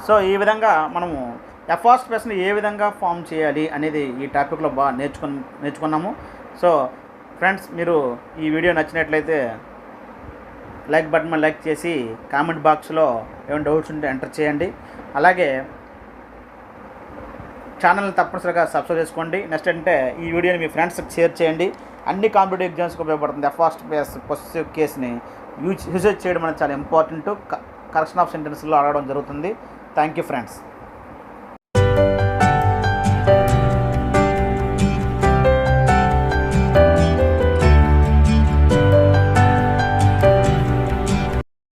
సో ఈ విధంగా మనము ఎఫ్ ఫస్ట్ బేస్ని ఏ విధంగా ఫామ్ చేయాలి అనేది ఈ టాపిక్లో బాగా నేర్చుకున్నాము. సో ఫ్రెండ్స్, మీరు ఈ వీడియో నచ్చినట్లయితే లైక్ బటన్ మీద లైక్ చేసి కామెంట్ బాక్స్లో ఏమైనా డౌట్స్ ఉంటే ఎంటర్ చేయండి. అలాగే ఛానల్ని తప్పనిసరిగా సబ్స్క్రైబ్ చేసుకోండి. నెక్స్ట్ అంటే ఈ వీడియోని మీ ఫ్రెండ్స్కి షేర్ చేయండి. అన్ని కాంపిటేటివ్ ఎగ్జామ్స్కి ఉపయోగపడుతుంది. ఎఫ్ ఫస్ట్ బేస్ పొసెసివ్ కేస్ని యూసేజ్ చేయడం అనేది చాలా ఇంపార్టెంట్. కరెక్షన్ ఆఫ్ సెంటెన్స్లో అడగడం జరుగుతుంది. Thank you friends.